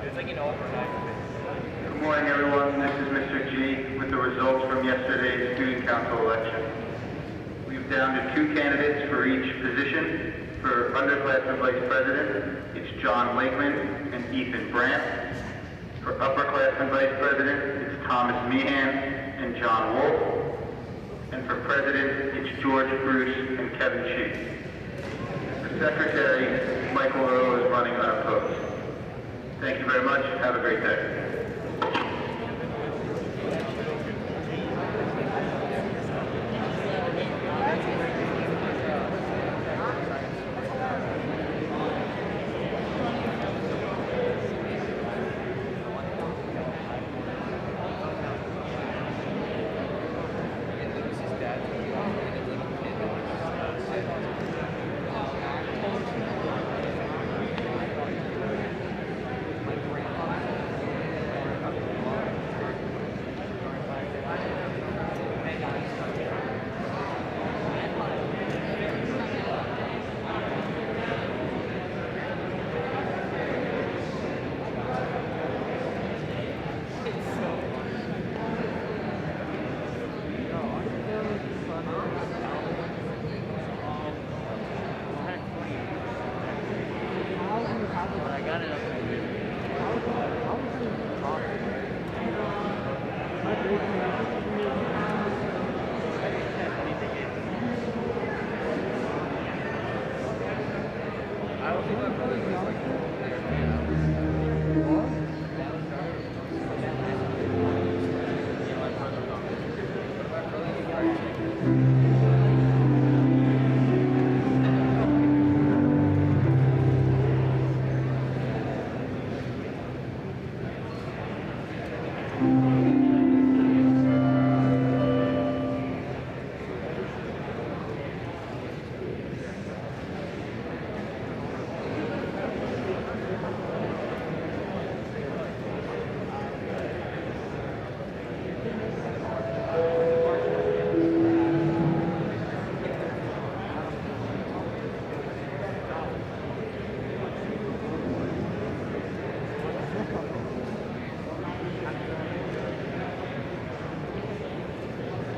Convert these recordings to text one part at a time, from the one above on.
Good morning, everyone. This is Mr. G with the results from yesterday's student council election. We've down to 2 candidates for each position. For underclassman vice president, it's John Lakeman and Ethan Brandt. For upperclassman vice president, it's Thomas Meehan and John Wolf. And for president, it's George Bruce and Kevin Shee. For secretary, Michael Earl is running unopposed. Thank you very much. Have a great day.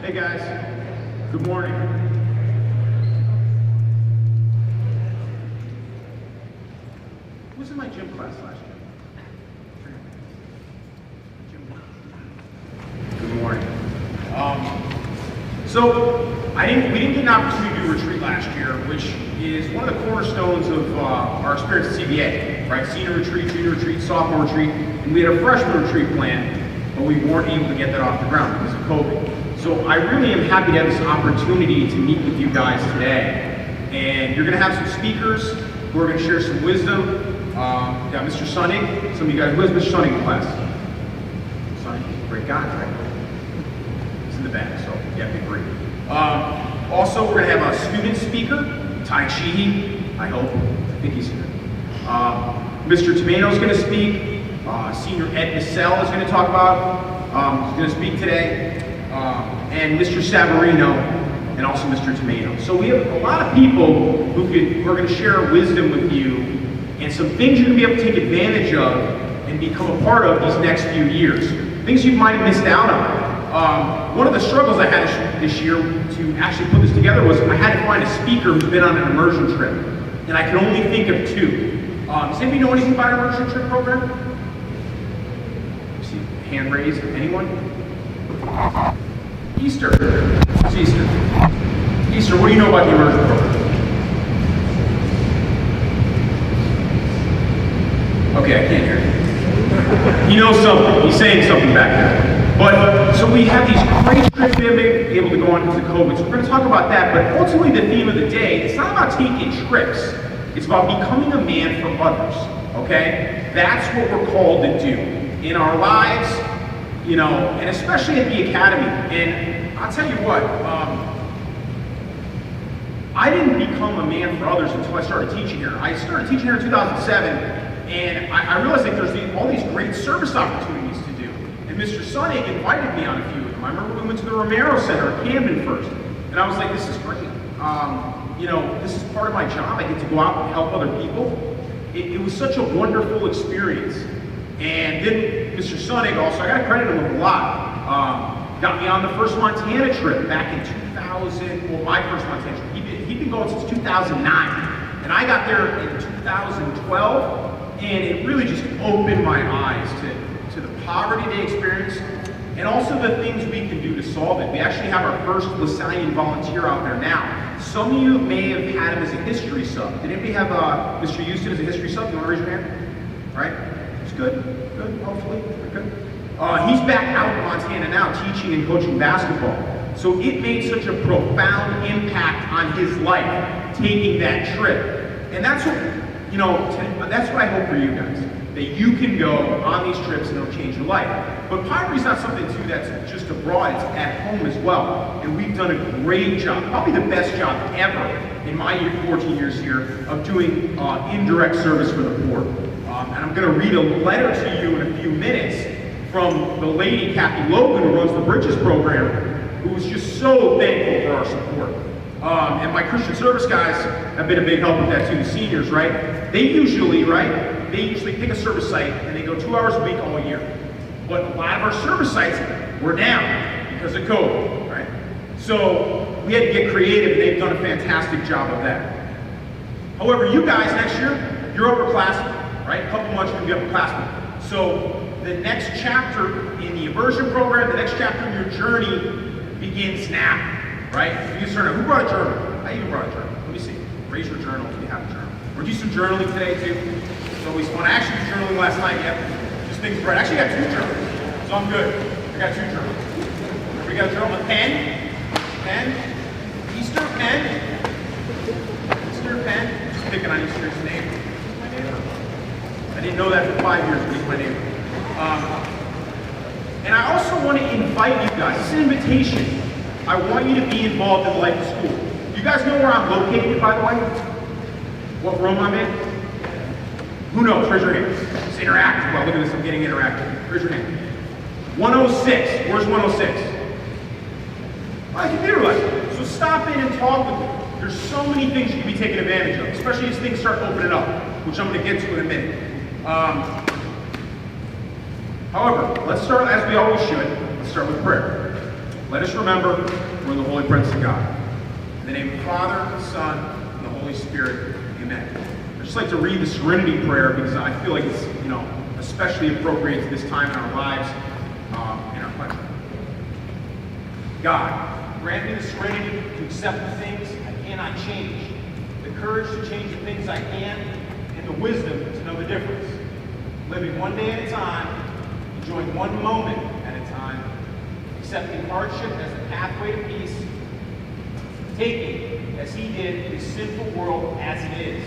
Hey guys, good morning. Who was in my gym class last year? Good morning. We didn't get an opportunity to retreat last year, which is one of the cornerstones of our experience at CBA, right? Senior retreat, junior retreat, sophomore retreat, and we had a freshman retreat planned, but we weren't able to get that off the ground because of COVID. So I really am happy to have this opportunity to meet with you guys today. And you're going to have some speakers who are going to share some wisdom. Got Mr. Sunning. Some of you guys, who is Mr. Sunning in class? Sunning, great guy, right? He's in the back, so yeah, be brief. Also, we're going to have a student speaker, Tai Chi, I hope. I think he's here. Mr. Tomato is going to speak. Senior Ed Bissell is going to talk about, he's going to speak today. And Mr. Savarino, and also Mr. Tomato. So we have a lot of people who are going to share wisdom with you, and some things you're going to be able to take advantage of and become a part of these next few years. Things you might have missed out on. One of the struggles I had this year to actually put this together was I had to find a speaker who's been on an immersion trip, and I could only think of 2. Does anybody know anything about an immersion trip program? See, hand raised. Anyone? Easter. It's Easter. Easter, what do you know about the immersion program? Okay, I can't hear you. He knows something. He's saying something back there. But, so we have these great trips to be able to go on because of COVID. So we're going to talk about that. But ultimately, the theme of the day, it's not about taking trips. It's about becoming a man for others. Okay? That's what we're called to do in our lives. You know, and especially at the academy. And I'll tell you what, I didn't become a man for others until I started teaching here. I started teaching here in 2007, and I realized that there's all these great service opportunities to do. And Mr. Sunning invited me on a few of them. I remember we went to the Romero Center at Camden first, and I was like, this is great. You know, this is part of my job. I get to go out and help other people. It was such a wonderful experience. And then Mr. Sunnig also, I got to credit him a lot, got me on the first Montana trip back in 2000, well, my first Montana trip. He'd been going since 2009. And I got there in 2012, and it really just opened my eyes to the poverty they experience, and also the things we can do to solve it. We actually have our first LaSallian volunteer out there now. Some of you may have had him as a history sub. Did anybody have Mr. Houston as a history sub? You want to raise your hand? Right? It's good. Good, hopefully. Good. He's back out in Montana now teaching and coaching basketball. So it made such a profound impact on his life, taking that trip. And that's what, that's what I hope for you guys. That you can go on these trips and it'll change your life. But poverty is not something too that's just abroad, it's at home as well. And we've done a great job, probably the best job ever in my 14 years here of doing indirect service for the poor. And I'm gonna read a letter to you in a few minutes from the lady, Kathy Logan, who runs the Bridges program, who was just so thankful for our support. And my Christian service guys have been a big help with that too, the seniors, right? They usually pick a service site and they go 2 hours a week all year. But a lot of our service sites were down because of COVID, right? So we had to get creative, and they've done a fantastic job of that. However, you guys next year, you're upperclassmen, right? A couple months you're gonna be upperclassmen. So the next chapter in the Immersion program, the next chapter in your journey begins now, right? Who brought a journal? I even brought a journal. Let me see. Raise your journal if you have a journal. We'll do some journaling today too. It's always fun. I actually was journaling last night, just things right. Actually, I got 2 journals, so I'm good. I got 2 journals. We got a journal, a pen, Easter pen. Just picking on Easter's name. My neighbor. I didn't know that for 5 years, but he's my neighbor. And I also want to invite you guys. It's an invitation. I want you to be involved in the life of school. You guys know where I'm located, by the way? What room I'm in? Who knows? Raise your hand. It's interactive. Well, look at this. I'm getting interactive. Raise your hand. 106. Where's 106? My computer lesson. So stop in and talk with me. There's so many things you can be taking advantage of, especially as things start opening up, which I'm going to get to in a minute. However, let's start, as we always should, let's start with prayer. Let us remember we're in the holy presence of God. In the name of the Father, the Son, and the Holy Spirit, amen. I'd just like to read the Serenity Prayer because I feel like it's, especially appropriate to this time in our lives, in our country. God, grant me the serenity to accept the things I cannot change, the courage to change the things I can, and the wisdom to know the difference. Living one day at a time, enjoying one moment at a time, accepting hardship as the pathway to peace, taking, as he did, his sinful world as it is,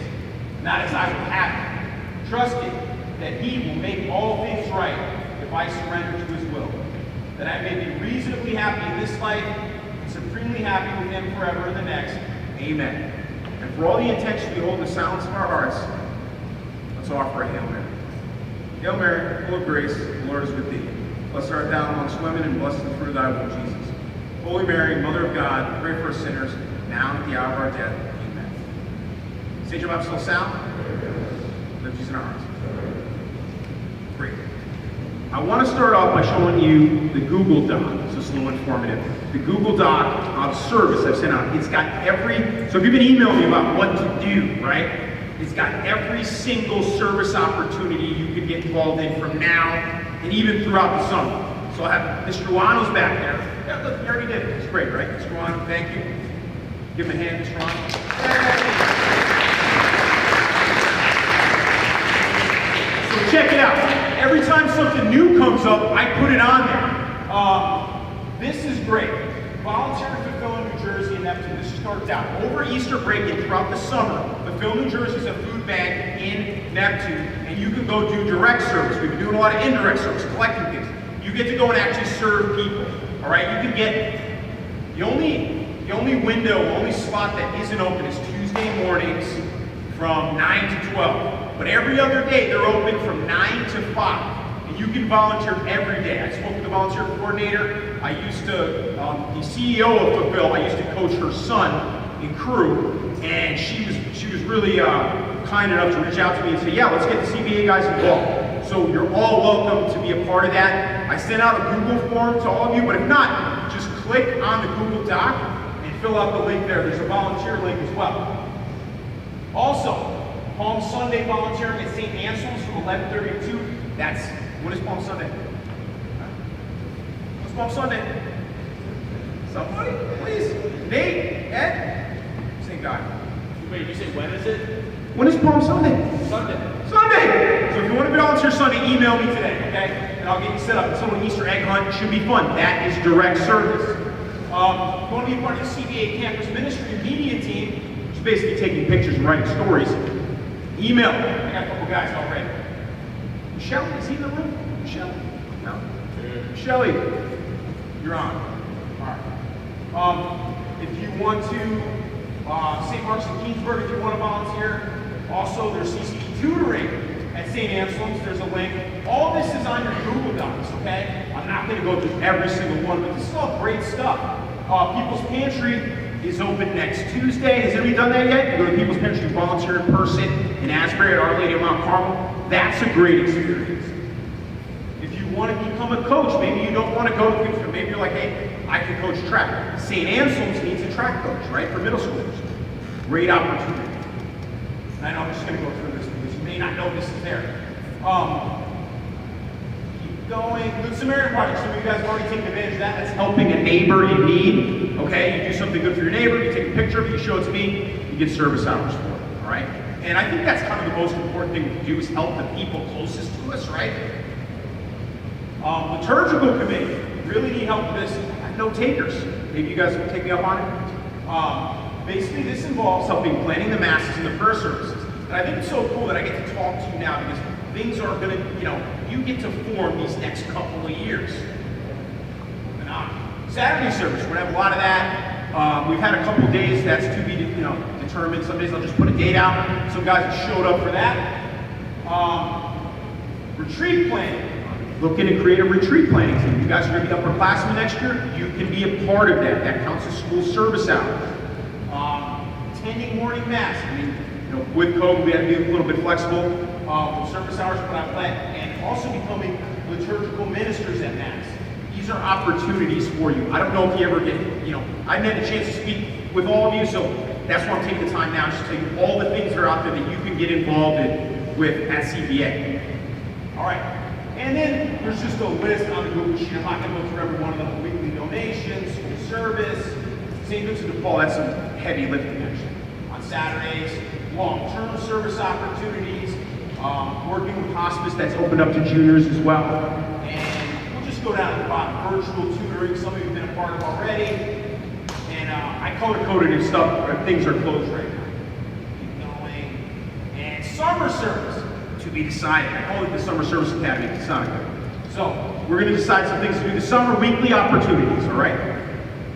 not as I would have it, trusting that he will make all things right if I surrender to his will, that I may be reasonably happy in this life and supremely happy with him forever in the next. Amen. And for all the intentions we hold in the silence of our hearts, let's offer a Hail Mary. Hail Mary, full of grace, the Lord is with thee. Blessed art thou amongst women, and blessed is the fruit of thy womb, Jesus. Holy Mary, Mother of God, pray for us sinners, now and at the hour of our death. Amen. St. John Baptist, still sound? Lift Jesus in our hearts. Great. I want to start off by showing you the Google Doc. So it's a little informative. The Google Doc of service I've sent out. It's got so if you've been emailing me about what to do, right? It's got every single service opportunity you can get involved in from now and even throughout the summer. So I have Mr. Wano's back there. Yeah, look, you already did it. It's great, right? Mr. Wano, thank you. Give him a hand, Mr. Wano. So check it out. Every time something new comes up, I put it on there. This is great. Volunteer to fulfill in New Jersey and Neptune. This starts out over Easter break and throughout the summer. Fulfill New Jersey is a food bank in Neptune, and you can go do direct service. We've been doing a lot of indirect service, collecting things. You get to go and actually serve people. All right, you can get the only window, only slot that isn't open is Tuesday mornings from 9 to 12. But every other day they're open from 9 to 5. You can volunteer every day. I spoke with the volunteer coordinator. I used to, the CEO of Fulfill, I used to coach her son in crew, and she was really kind enough to reach out to me and say, yeah, let's get the CBA guys involved. So you're all welcome to be a part of that. I sent out a Google form to all of you, but if not, just click on the Google Doc and fill out the link there. There's a volunteer link as well. Also, Palm Sunday volunteering at St. Anselm's from 11:30 to 2. When is Palm Sunday? What's Palm Sunday? Somebody, please. Nate, Ed, same guy. Wait, you say when is it? When is Palm Sunday? Sunday. Sunday! So if you want to be volunteer Sunday, email me today, okay? And I'll get you set up. It's an Easter egg hunt. It should be fun. That is direct service. If you want to be part of the CBA Campus Ministry Media Team, which is basically taking pictures and writing stories, email. I got a couple guys already. Michelle, is he in the room? Michelle? No? Shelly, you're on. All right. If you want to, St. Mark's and Keensburg, if you want to volunteer. Also, there's CCD tutoring at St. Anselm's. There's a link. All this is on your Google Docs, okay? I'm not going to go through every single one, but this is all great stuff. People's Pantry is open next Tuesday. Has anybody done that yet? You go to People's Pantry, volunteer in person in Asbury at Our Lady of Mount Carmel. That's a great experience. If you want to become a coach, maybe you don't want to go to People's, maybe you're like, hey, I can coach track. St. Anselm's needs a track coach, right, for middle schoolers. Great opportunity. I know I'm just going to go through this because you may not know this is there. Keep going. Good Samaritan Project. Some of you guys have already taken advantage of that. That's helping a neighbor in need. Okay, you do something good for your neighbor, you take a picture of it, you show it to me, you get service hours for it. All right? And I think that's kind of the most important thing we can do is help the people closest to us, right? Liturgical Committee. Really need help with this. I have no takers. Maybe you guys will take me up on it. Basically, this involves helping planning the masses and the prayer services. And I think it's so cool that I get to talk to you now because things are going to, you get to form these next couple of years. Saturday service, we're going to have a lot of that. We've had a couple of days that's to be, determined. Some days I'll just put a date out. Some guys have showed up for that. Retreat planning. Looking to create a retreat planning team. You guys are going to be upperclassmen next year. You can be a part of that. That counts as school service hours. Attending morning mass. I mean, with COVID, we had to be a little bit flexible with service hours, but I plan. And also becoming liturgical ministers at mass. These are opportunities for you. I don't know if you ever get, I haven't had a chance to speak with all of you, so that's why I'm taking the time now just to tell you all the things that are out there that you can get involved with at CBA. All right. And then there's just a list on the Google Sheet. I'm not going to go through every one of them. Weekly donations, school service, St. Vincent de Paul, that's some heavy lifting actually. On Saturdays, long-term service opportunities, working with hospice that's opened up to juniors as well. And we'll just go down to the bottom. Virtual tutoring, some of you have been a part of already. And I color-coded and stuff, but things are closed right now. Keep going. And summer service. To be decided. I call it the Summer Service Academy. It's not good. So we're going to decide some things to do. The summer weekly opportunities, all right?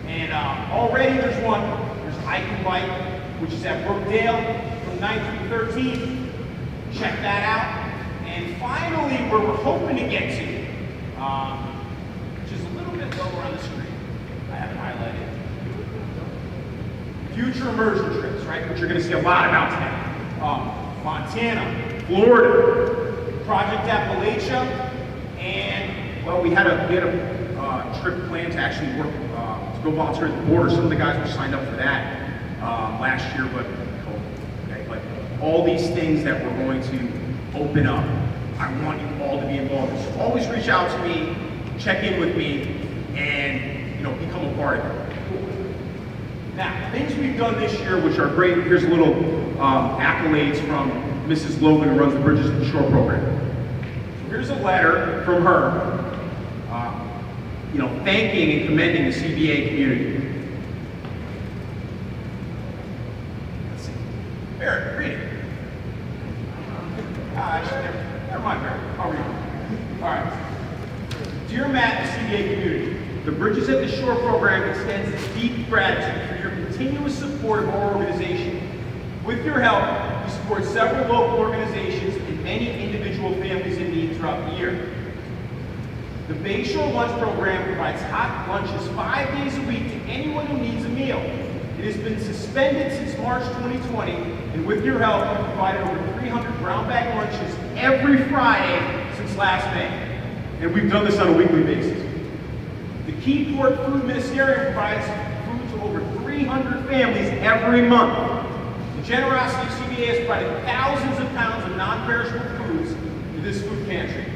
And already there's one. There's Ike and Bike, which is at Brookdale from 9th through 13th. Check that out. And finally, where we're hoping to get to, which is a little bit lower on the screen. I have it highlighted. Future immersion trips, right? Which you're going to see a lot about today. Montana. Florida, Project Appalachia, and well, we had a trip planned to actually work to go volunteer at the border. Some of the guys were signed up for that last year, but okay. But all these things that we're going to open up, I want you all to be involved. So always reach out to me, check in with me, and become a part of it. Now, things we've done this year, which are great. Here's a little accolades from Mrs. Logan, who runs the Bridges to the Shore program. So here's a letter from her, thanking and commending the CBA community. Let's see. Barrett, read it. Never mind, Barrett. I'll read it. All right. Dear Matt, the CBA community, the Bridges at the Shore program extends its deep gratitude for your continuous support of our organization. With your help, we support several local organizations and many individual families in need throughout the year. The Bayshore Lunch Program provides hot lunches 5 days a week to anyone who needs a meal. It has been suspended since March 2020, and with your help, we've provided over 300 brown bag lunches every Friday since last May, and we've done this on a weekly basis. The Keyport Food Ministerium provides food to over 300 families every month. The generosity of CBA has provided thousands of pounds of non-perishable foods to this food pantry.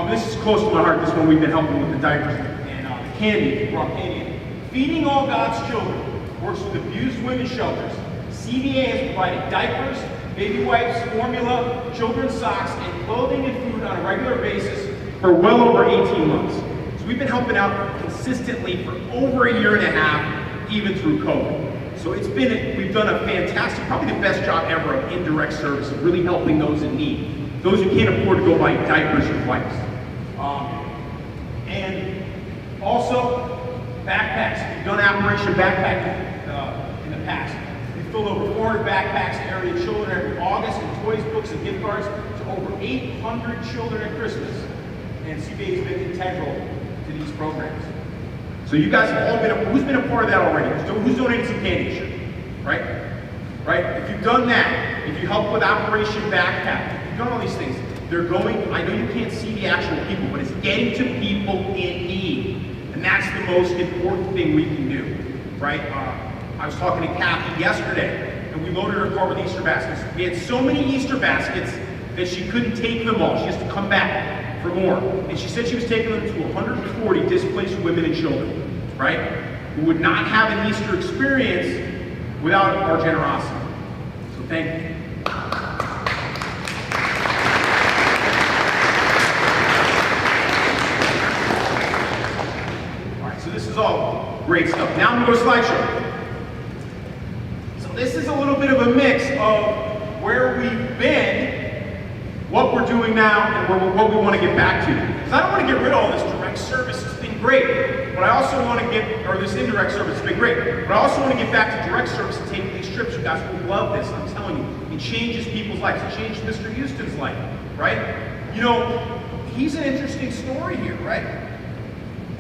This is close to my heart. This one we've been helping with the diapers and the candy. We brought candy in. Feeding All God's Children works with abused women's shelters. CBA has provided diapers, baby wipes, formula, children's socks, and clothing and food on a regular basis for well over 18 months. So we've been helping out consistently for over a year and a half, even through COVID. So we've done a fantastic, probably the best job ever of indirect service, of really helping those in need. Those who can't afford to go buy diapers or wipes. And also, backpacks. We've done Operation Backpack in the past. We've filled over 400 backpacks to area children every August, and toys, books, and gift cards to over 800 children at Christmas. And CBA has been integral to these programs. So you guys have all been, who's been a part of that already? Who's donated some candy? Sure. Right? If you've done that, if you help with Operation Backpack, if you've done all these things, they're going, I know you can't see the actual people, but it's getting to people in need. And that's the most important thing we can do, right? I was talking to Kathy yesterday, and we loaded her car with Easter baskets. We had so many Easter baskets that she couldn't take them all. She has to come back for more. And she said she was taking them to 140 displaced women and children, right? Who would not have an Easter experience without our generosity. So thank you. This is all great stuff. Now I'm going to go to slideshow. So this is a little bit of a mix of where we've been, what we're doing now, and what we want to get back to. Because I don't want to get rid of all this direct service. It's been great. But I also want to this indirect service has been great. But I also want to get back to direct service and taking these trips. You guys will love this. I'm telling you. It changes people's lives. It changed Mr. Houston's life, right? You know, he's an interesting story here, right?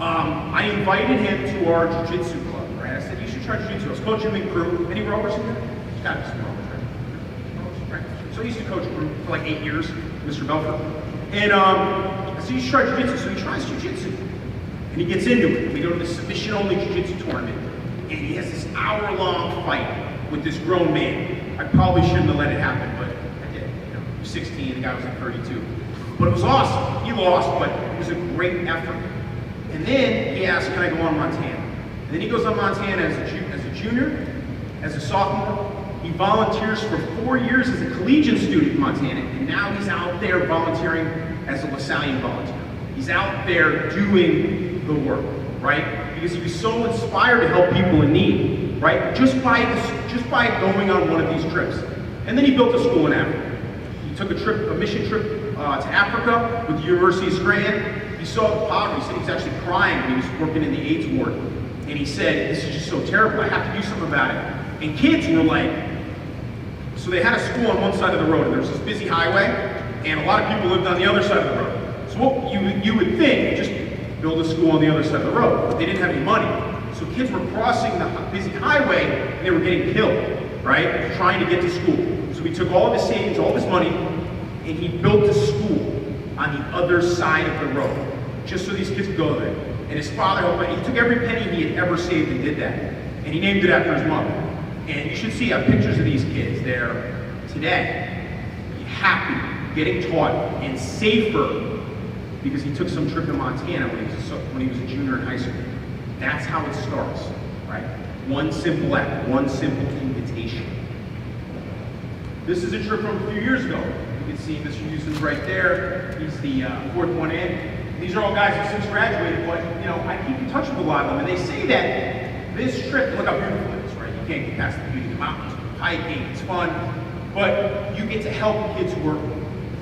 I invited him to our jiu-jitsu club, right? I said, you should try jiu-jitsu. I was coaching him in crew. Any rowers in there? There's got to be some rowers, right? So I used to coach crew for like 8 years, Mr. Belfort. And I said, you should try jiu-jitsu. So he tries jiu-jitsu. And he gets into it. We go to the submission-only jiu-jitsu tournament. And he has this hour-long fight with this grown man. I probably shouldn't have let it happen, but I did. You know, he was 16, the guy was like 32. But it was awesome. He lost, but it was a great effort. And then he asked, can I go on Montana? And then he goes on Montana as a junior, as a sophomore. He volunteers for 4 years as a collegiate student in Montana. And now he's out there volunteering as a LaSallian volunteer. He's out there doing the work, right? Because he was so inspired to help people in need, right? Just by going on one of these trips. And then he built a school in Africa. He took a mission trip to Africa with the University of Scranton. He saw the poverty. He said he was actually crying when he was working in the AIDS ward. And he said, this is just so terrible. I have to do something about it. And kids were like, so they had a school on one side of the road, and there was this busy highway, and a lot of people lived on the other side of the road. So what you would think, just build a school on the other side of the road. But they didn't have any money. So kids were crossing the busy highway, and they were getting killed, right? Trying to get to school. So he took all of his savings, all of his money, and he built a school on the other side of the road, just so these kids could go there. And his father helped him. He took every penny he had ever saved and did that. And he named it after his mother. And you should see, I have pictures of these kids. They're today happy, getting taught, and safer because he took some trip to Montana when he was a junior in high school. That's how it starts, right? One simple act, one simple invitation. This is a trip from a few years ago. You can see Mr. Houston's right there. He's the fourth one in. These are all guys who since graduated, but you know, I keep in touch with a lot of them, and they say that this trip, look how beautiful it is, right? You can't get past the beauty of the mountains, hiking, it's fun, but you get to help kids who are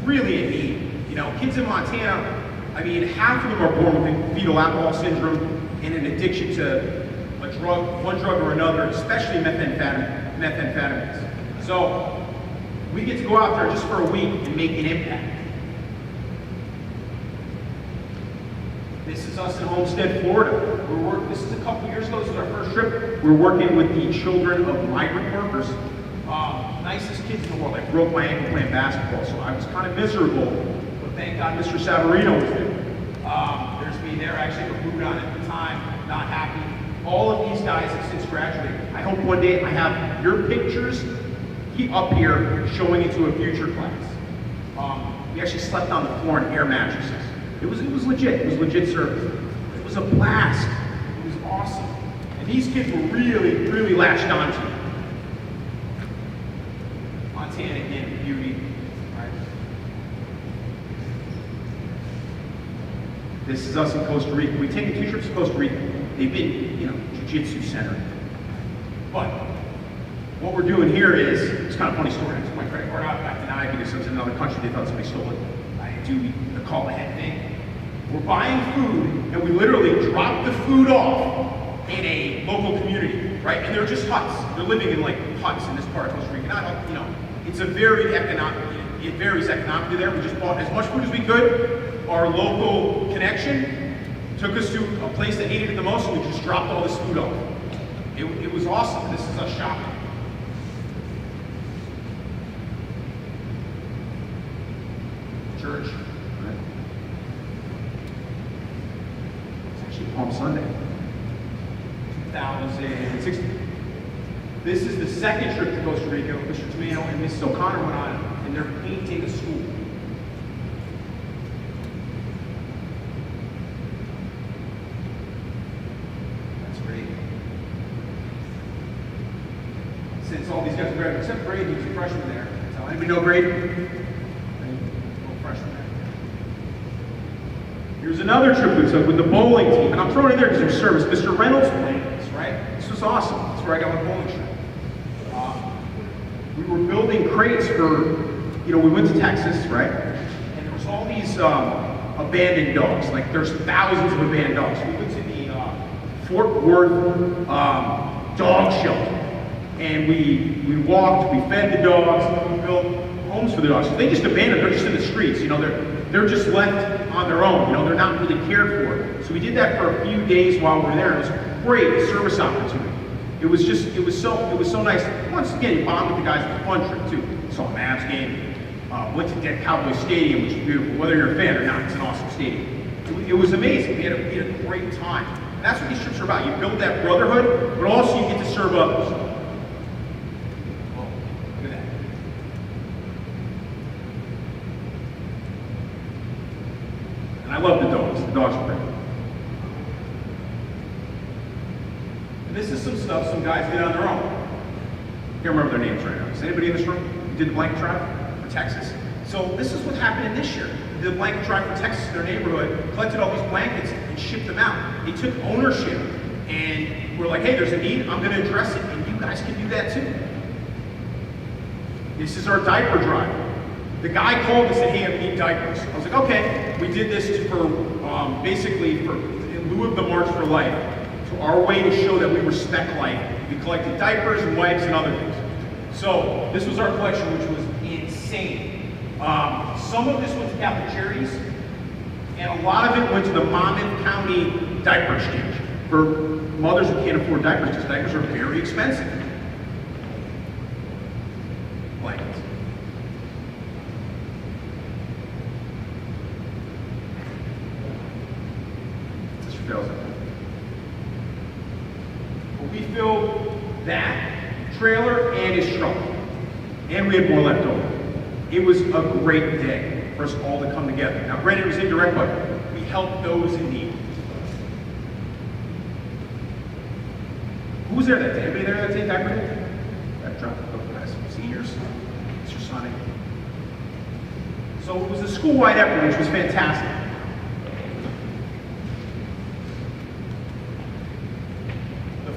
really in need. You know, kids in Montana, I mean, half of them are born with fetal alcohol syndrome and an addiction to a drug, one drug or another, especially methamphetamines. So we get to go out there just for a week and make an impact. This is us in Homestead, Florida. This is a couple years ago. This is our first trip. We're working with the children of migrant workers. Nicest kids in the world. I broke my ankle playing basketball, so I was kind of miserable. But thank Thank God Mr. Savarino was there. There's me there. I actually have a boot on at the time, not happy. All of these guys have since graduated. I hope one day I have your pictures up here showing into a future class. We actually slept on the floor in air mattresses. It was legit. It was legit service. It was a blast. It was awesome. And these kids were really, really latched onto it. Montana again, beauty. Right? This is us in Costa Rica. We've taken 2 trips to Costa Rica. They've been, jiu-jitsu centered. But what we're doing here is, it's kind of a funny story. I took my credit card out, got denied because I was in another country. They thought somebody stole it. I do the call ahead thing. We're buying food, and we literally drop the food off in a local community, right? And they're just huts. They're living in like huts in this part of Costa Rica. Not, it's a very economic. It varies economically there. We just bought as much food as we could. Our local connection took us to a place that needed it the most, and we just dropped all this food off. It was awesome. This is us shopping. Church. Right? It's actually Palm Sunday. 2016. This is the second trip to Costa Rica. Mr. Tomino and Mrs. O'Connor went on, and they're painting a school. That's great. Since all these guys are graduating, except Brady, who's a freshman there. So anybody know Brady? Freshman there. Here's another trip we took with the bowling team, and I'm throwing it there because there's service. Mr. Reynolds played this, right? This was awesome. That's where I got my bowling shirt. We were building crates for, we went to Texas, right? And there was all these abandoned dogs. Like there's thousands of abandoned dogs. We went to the Fort Worth dog shelter. And we walked, we fed the dogs, we built homes for the dogs. So they just abandoned, they're just in the streets, they're just left on their own, they're not really cared for. So we did that for a few days while we were there. It was a great service opportunity. It was so nice. Once again, you bond with the guys. It was a fun trip too. Saw a Mavs game. Went to Dead Cowboy Stadium, which is beautiful. Whether you're a fan or not, it's an awesome stadium. It was amazing. We had a great time. And that's what these trips are about. You build that brotherhood, but also you get to serve others. Oh, look at that. And I love the dogs. The dogs are great. This is some stuff some guys did on their own. I can't remember their names right now. Is anybody in this room who did the blanket drive for Texas? So this is what happened this year. They did the blanket drive for Texas in their neighborhood, collected all these blankets and shipped them out. They took ownership and were like, hey, there's a need, I'm gonna address it, and you guys can do that too. This is our diaper drive. The guy called and said, hey, I need diapers. I was like, okay. We did this for, basically in lieu of the March for Life. So our way to show that we respect life, we collected diapers and wipes and other things. So this was our collection, which was insane. Some of this went to Catholic Charities, and a lot of it went to the Monmouth County Diaper Exchange for mothers who can't afford diapers because diapers are very expensive. Blankets. Mr. Fails. We filled that trailer and his truck, and we had more left over. It was a great day for us all to come together. Now, granted, it was indirect, but we helped those in need. Who was there that day? Anybody there that day? That dropped a couple guys, seniors, Mr. Sonic. So it was a school-wide effort, which was fantastic.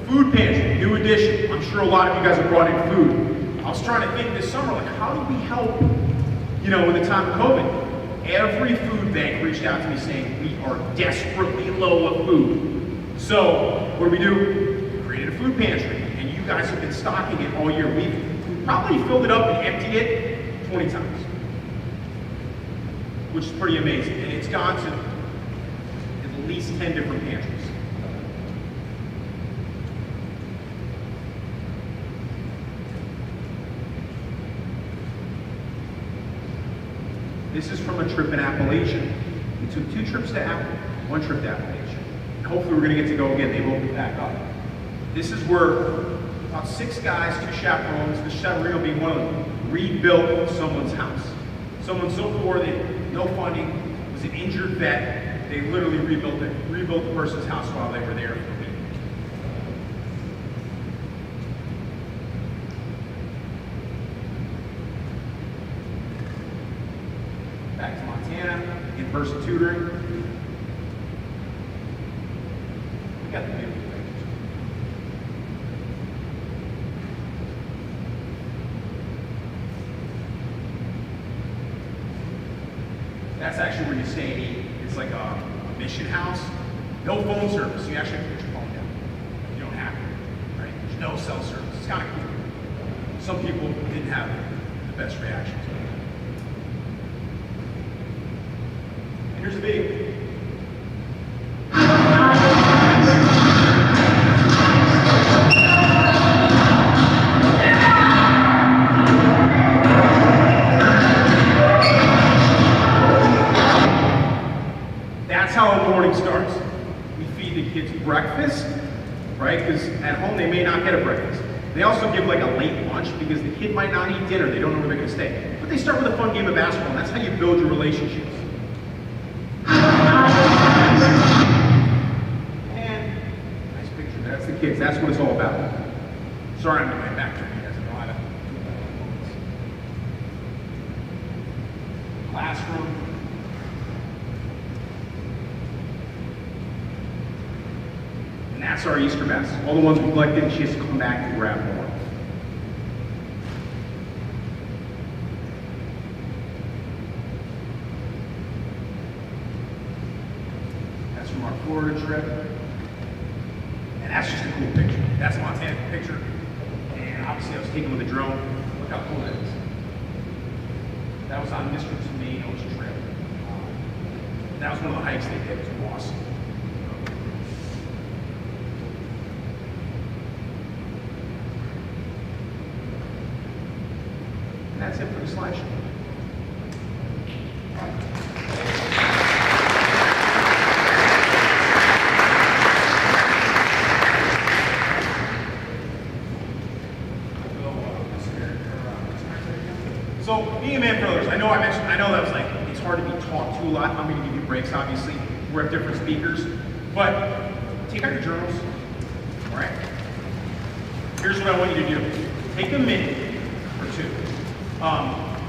Food pantry, new addition. I'm sure a lot of you guys have brought in food. I was trying to think this summer, like, how do we help, in the time of COVID? Every food bank reached out to me saying, we are desperately low of food. So, what do? We created a food pantry, and you guys have been stocking it all year. We've probably filled it up and emptied it 20 times, which is pretty amazing. And it's gone to at least 10 different pantries. This is from a trip in Appalachia. We took 2 trips to one trip to Appalachia. Hopefully we're going to get to go again. They've opened back up. This is where about 6 guys, 2 chaperones, the chaperone being one of them, rebuilt someone's house. Someone so poor, they had no funding, was an injured vet. They literally rebuilt the person's house while they were there for a week. Back to Montana, in-person tutoring. We got the beautiful pictures. That's actually where you stay and eat. It's like a mission house. No phone service. You actually have to put your phone down. You don't have to, right? There's no cell service. It's kind of cool. Some people didn't have the best reactions. And here's a video. That's how a morning starts. We feed the kids breakfast, right? Because at home they may not get a breakfast. They also give like a late lunch because the kid might not eat dinner. They don't know where they're going to stay. But they start with a fun game of basketball, and that's how you build your relationships. And nice picture. That's the kids. That's what it's all about. Sorry, I'm in my back turn. You guys know how to classroom. And that's our Easter baskets. All the ones we collected, and she has to come back and grab more. That's from our Florida trip. And that's just a cool picture. That's a Montana picture. And obviously I was taken with a drone. Look how cool that is. That was on Mr. Tomato's trip. That was one of the hikes they did. It was awesome. And that's it for the slideshow. So, being a man for others, I know that was like, it's hard to be talked to a lot. I'm going to give you breaks, obviously. We're at different speakers. But take out your journals, all right? Here's what I want you to do. Take a minute or 2.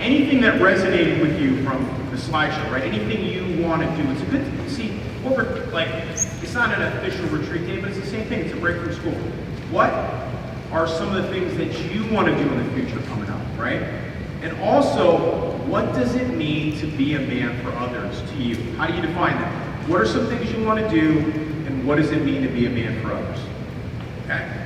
Anything that resonated with you from the slideshow, right? Anything you want to do. It's a good thing. See, it's not an official retreat day, but it's the same thing. It's a break from school. What are some of the things that you want to do in the future coming up, right? And also, what does it mean to be a man for others to you? How do you define that? What are some things you want to do, and what does it mean to be a man for others? Okay?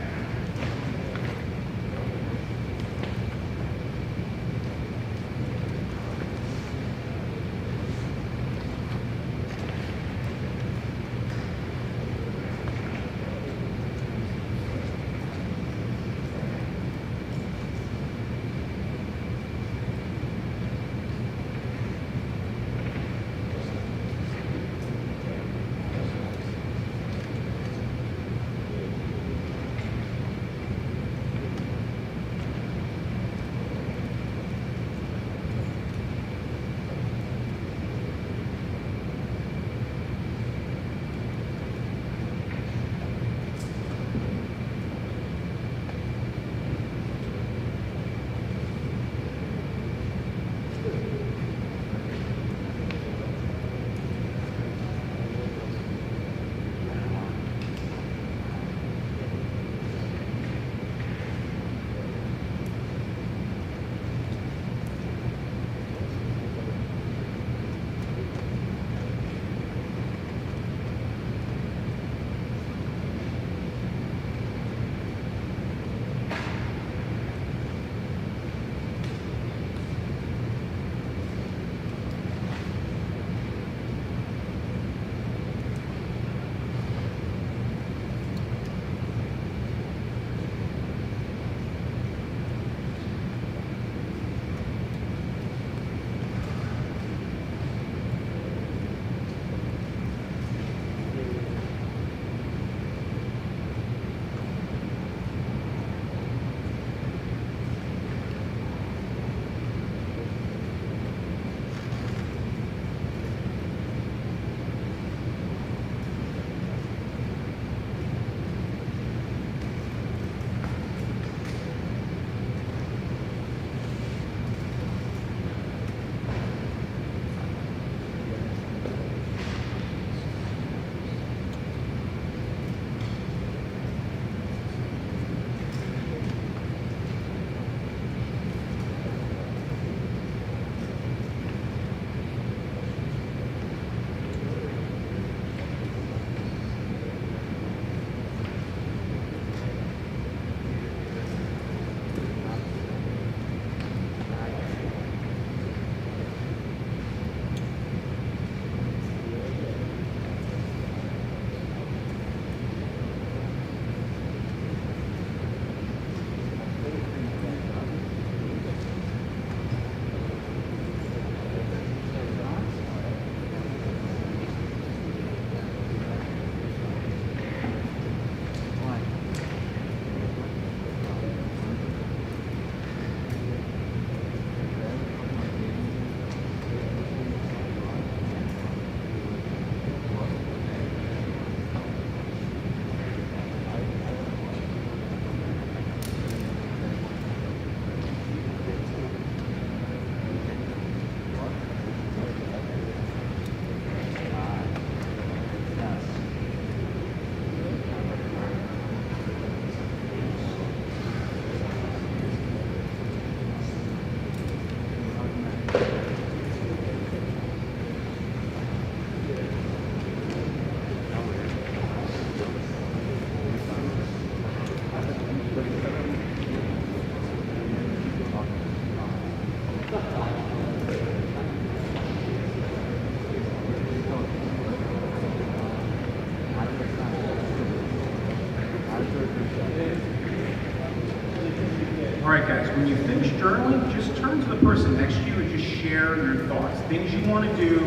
All right, guys, when you finish journaling, just turn to the person next to you and just share your thoughts. Things you want to do.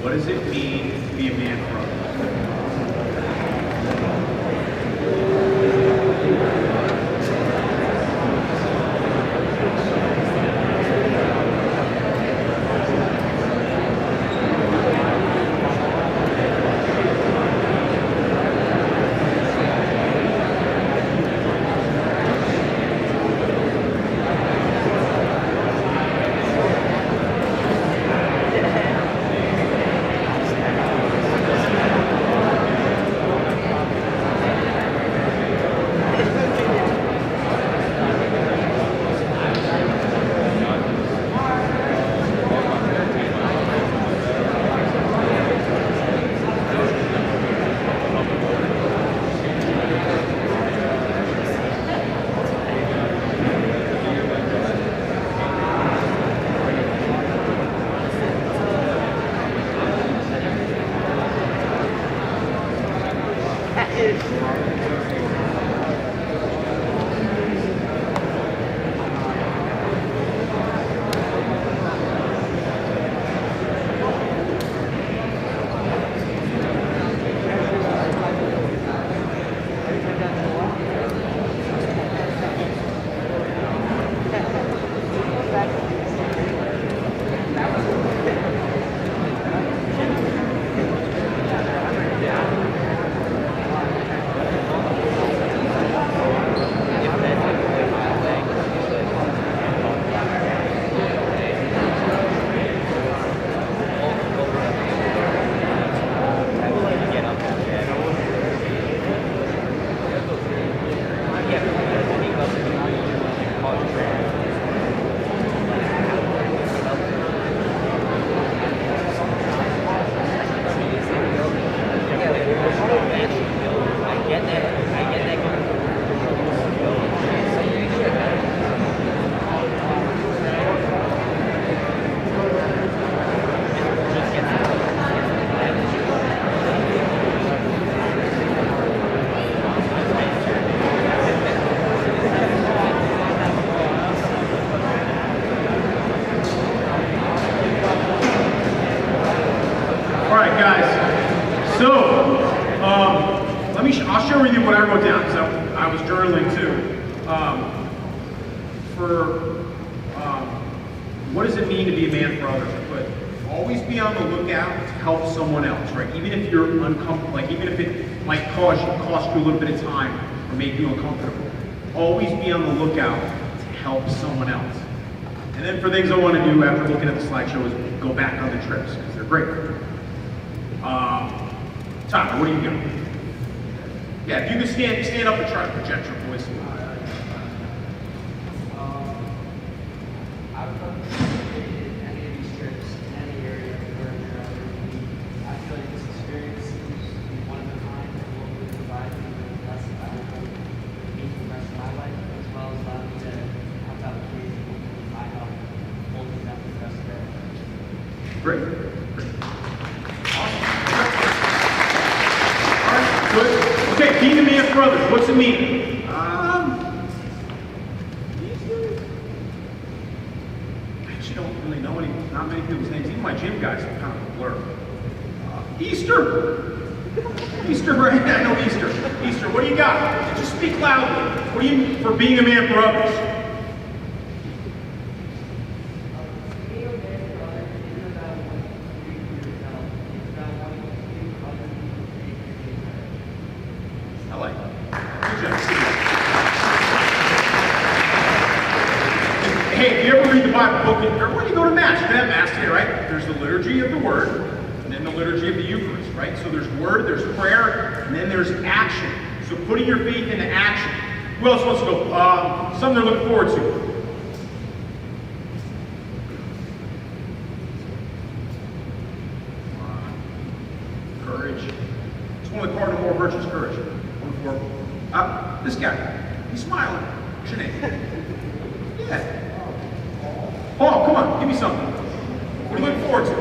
What does it mean to be a man for others? I'll share with you what I wrote down, because I was journaling too. What does it mean to be a man for others? I put, always be on the lookout to help someone else, right? Even if you're uncomfortable, like even if it might cost you a little bit of time or make you uncomfortable, always be on the lookout to help someone else. And then for things I want to do after looking at the slideshow is go back on the trips, because they're great. Tyler, what are you doing? Yeah, if you can stand up and try to project your voice. I would love to participate in any of these trips, in any area where there are I feel like this experience seems to be one of a kind and what would provide me with the best valuable me for the rest of my life, as well as allow me to have the opportunity to with my help holding down the rest of their life. Great. Awesome. All right, good. Okay, being a man for others, what's it mean? Not many people's names. Even my gym guys are kind of a blur. Easter! Easter, right? I know Easter. Easter, what do you got? Just speak loudly. What do you for being a man for others? Being a man for others isn't about what you do for yourself. It's about what you do for other people to make your day better. I like that. Good job. Hey, if you ever read the Bible book, or when you go to Mass, you can have Mass today, right? There's the liturgy of the Word, and then the liturgy of the Eucharist, right? So there's Word, there's prayer, and then there's action. So putting your faith into action. Who else wants to go? Something they're looking forward to. Courage. It's one of the cardinal moral virtues, courage. This guy. He's smiling. What's your name? Yeah. Paul, come on, give me something. What are you looking forward to?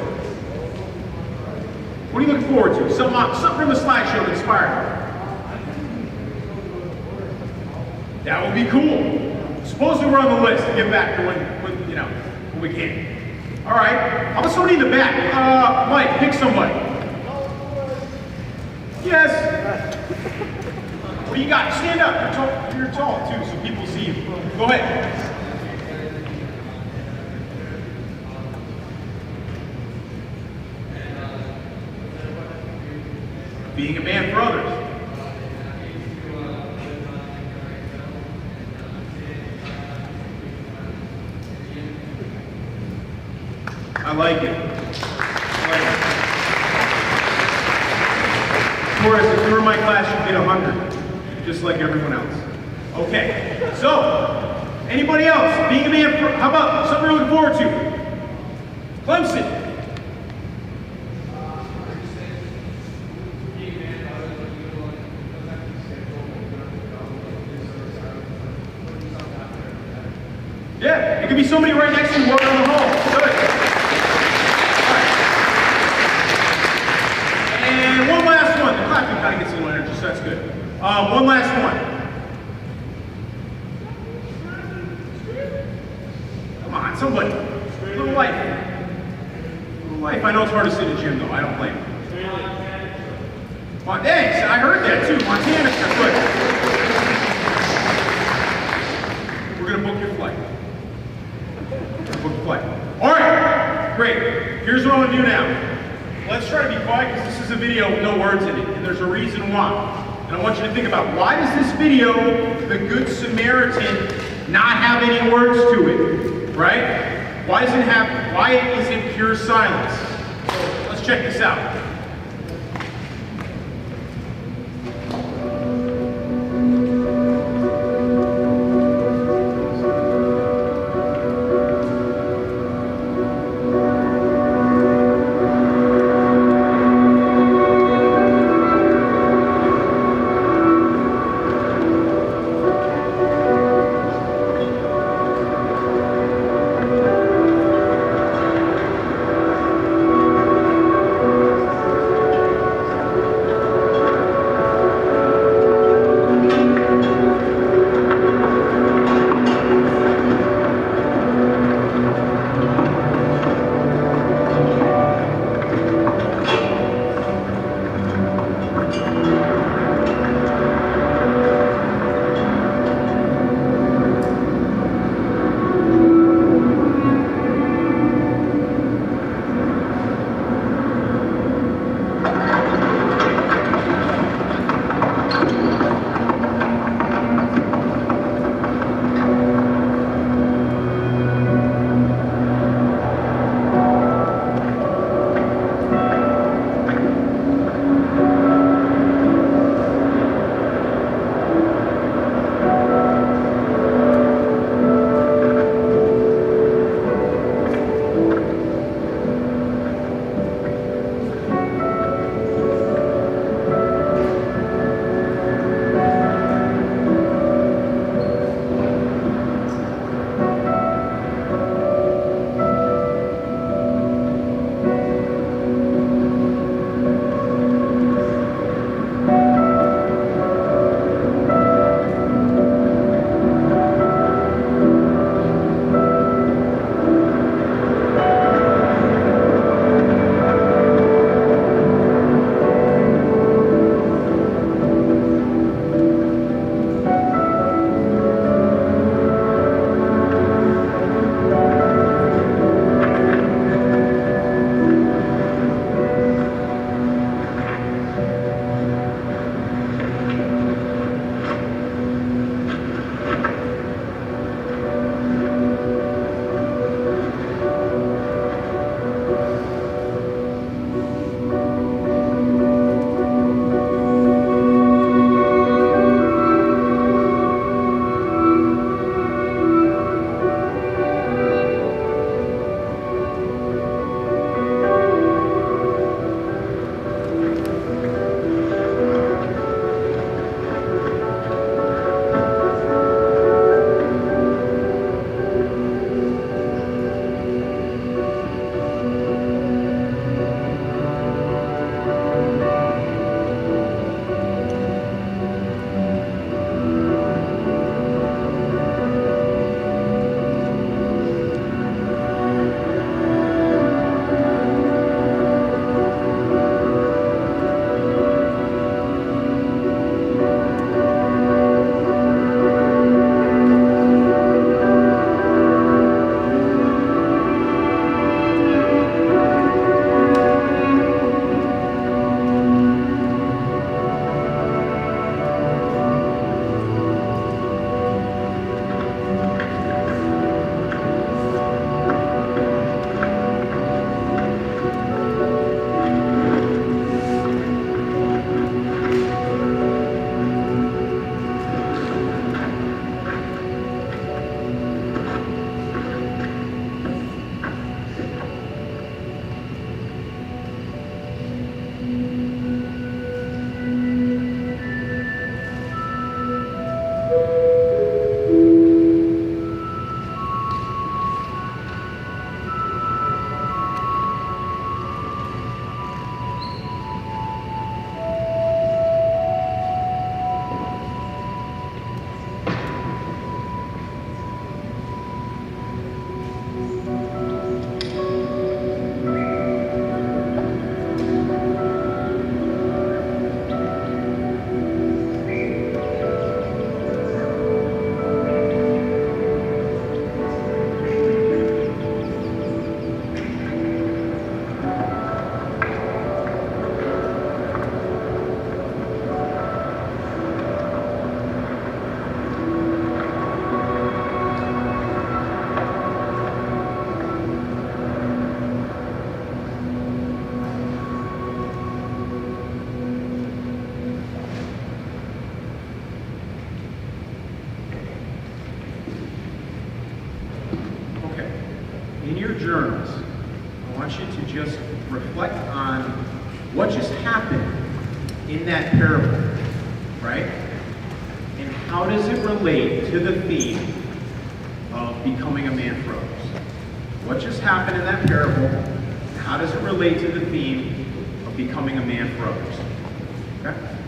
What are you looking forward to? Something from the slideshow that inspired you. That would be cool. Supposedly we're on the list to get back to when we can. All right. How about somebody in the back? Mike, pick somebody. Yes. What do you got? Stand up. You're tall too, so people see you. Go ahead. Being a man for others. I like it. Taurus, if you were in my class, you'd get 100, just like everyone else. Okay, so, anybody else? Being a man, how about something you're looking forward to? Clemson. Yeah, it could be somebody right next to you walking down the hall. Good. And one last one. The clapping kind of gets a little energy, so that's good. One last one. Come on, somebody. Little life. Little life. I know it's hard to sit in the gym, though. I don't blame you. Come on, thanks. I heard that, too. Montana, good. We're going to book your flight. All right, great. Here's what I'm going to do now. Let's try to be quiet because this is a video with no words in it, and there's a reason why. And I want you to think about, why does this video, The Good Samaritan, not have any words to it, right? Why is it pure silence? So let's check this out. journals, I want you to just reflect on what just happened in that parable, right? And how does it relate to the theme of becoming a man for others? What just happened in that parable? And how does it relate to the theme of becoming a man for others? Okay?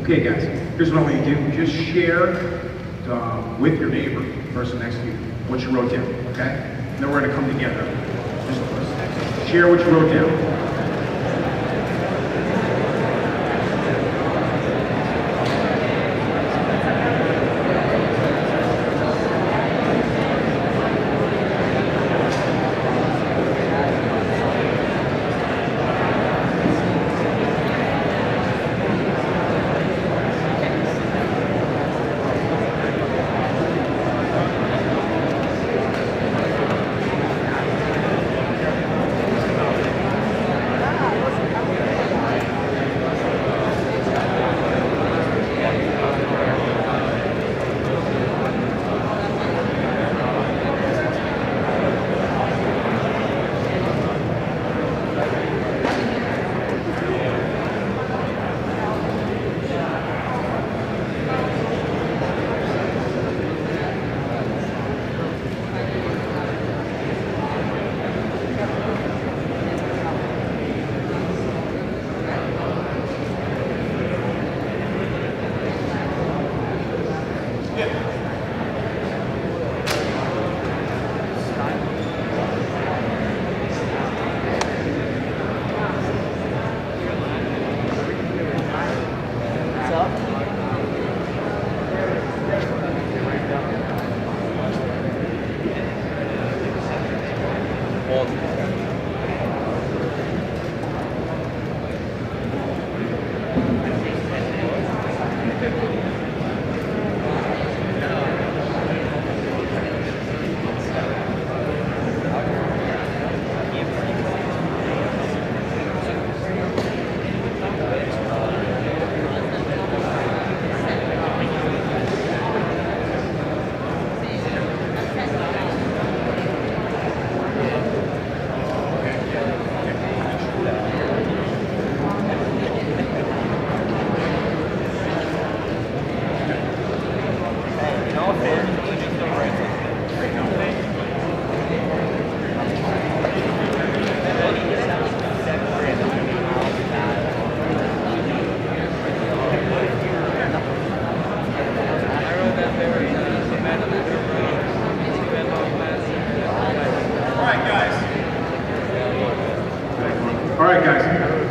Okay, guys, here's what I want you to do. Just share with your neighbor, the person next to you, what you wrote down, okay? And then we're going to come together. Just share what you wrote down.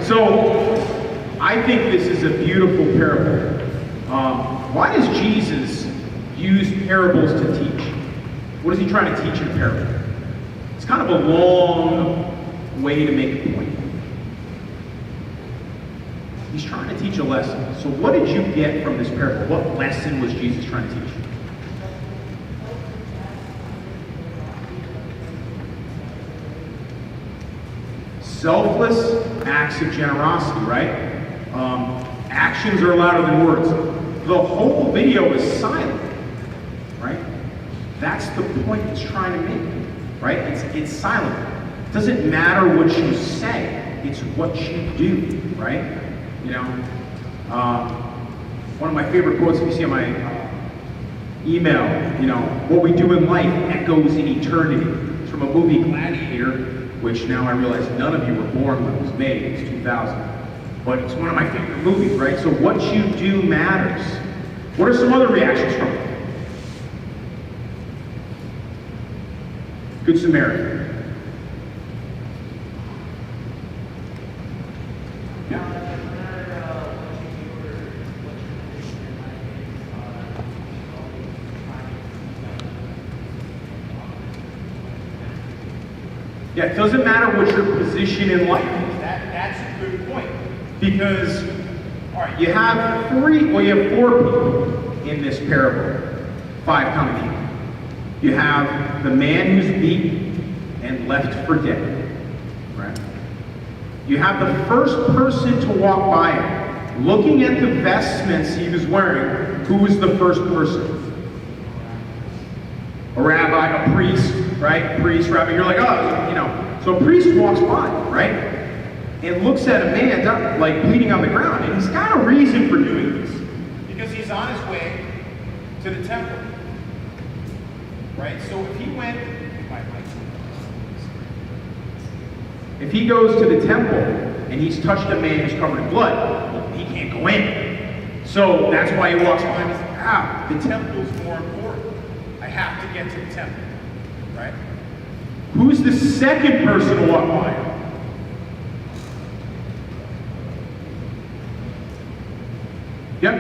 So I think this is a beautiful parable. Why does Jesus use parables to teach? What is he trying to teach in a parable? It's kind of a long way to make a point. He's trying to teach a lesson. So what did you get from this parable? What lesson was Jesus trying to teach? Selfless acts of generosity, right? Actions are louder than words. The whole video is silent, right? That's the point it's trying to make, right? It's silent. It doesn't matter what you say, it's what you do, right? You know, one of my favorite quotes, if you see on my email, you know, what we do in life echoes in eternity. It's from a movie, Gladiator, which now I realize none of you were born when it was made. It's 2000. But it's one of my favorite movies, right? So what you do matters. What are some other reactions from it? Good Samaritan. Yeah, it doesn't matter what your position in life is. That's a good point. Because, all right, you have four people in this parable. 5 coming in. You have the man who's beaten and left for dead. Right? You have the first person to walk by him. Looking at the vestments he was wearing, who was the first person? A rabbi, a priest, right? Priest, rabbi, you're like, oh, you know. So a priest walks by, right? And looks at a man, like, bleeding on the ground. And he's got a reason for doing this. Because he's on his way to the temple. Right? So if he went, if he goes to the temple and he's touched a man who's covered in blood, well, he can't go in. So that's why he walks by and he's like, the temple's more important. I have to get to the temple. Right? Who's the second person to walk by him? Yep.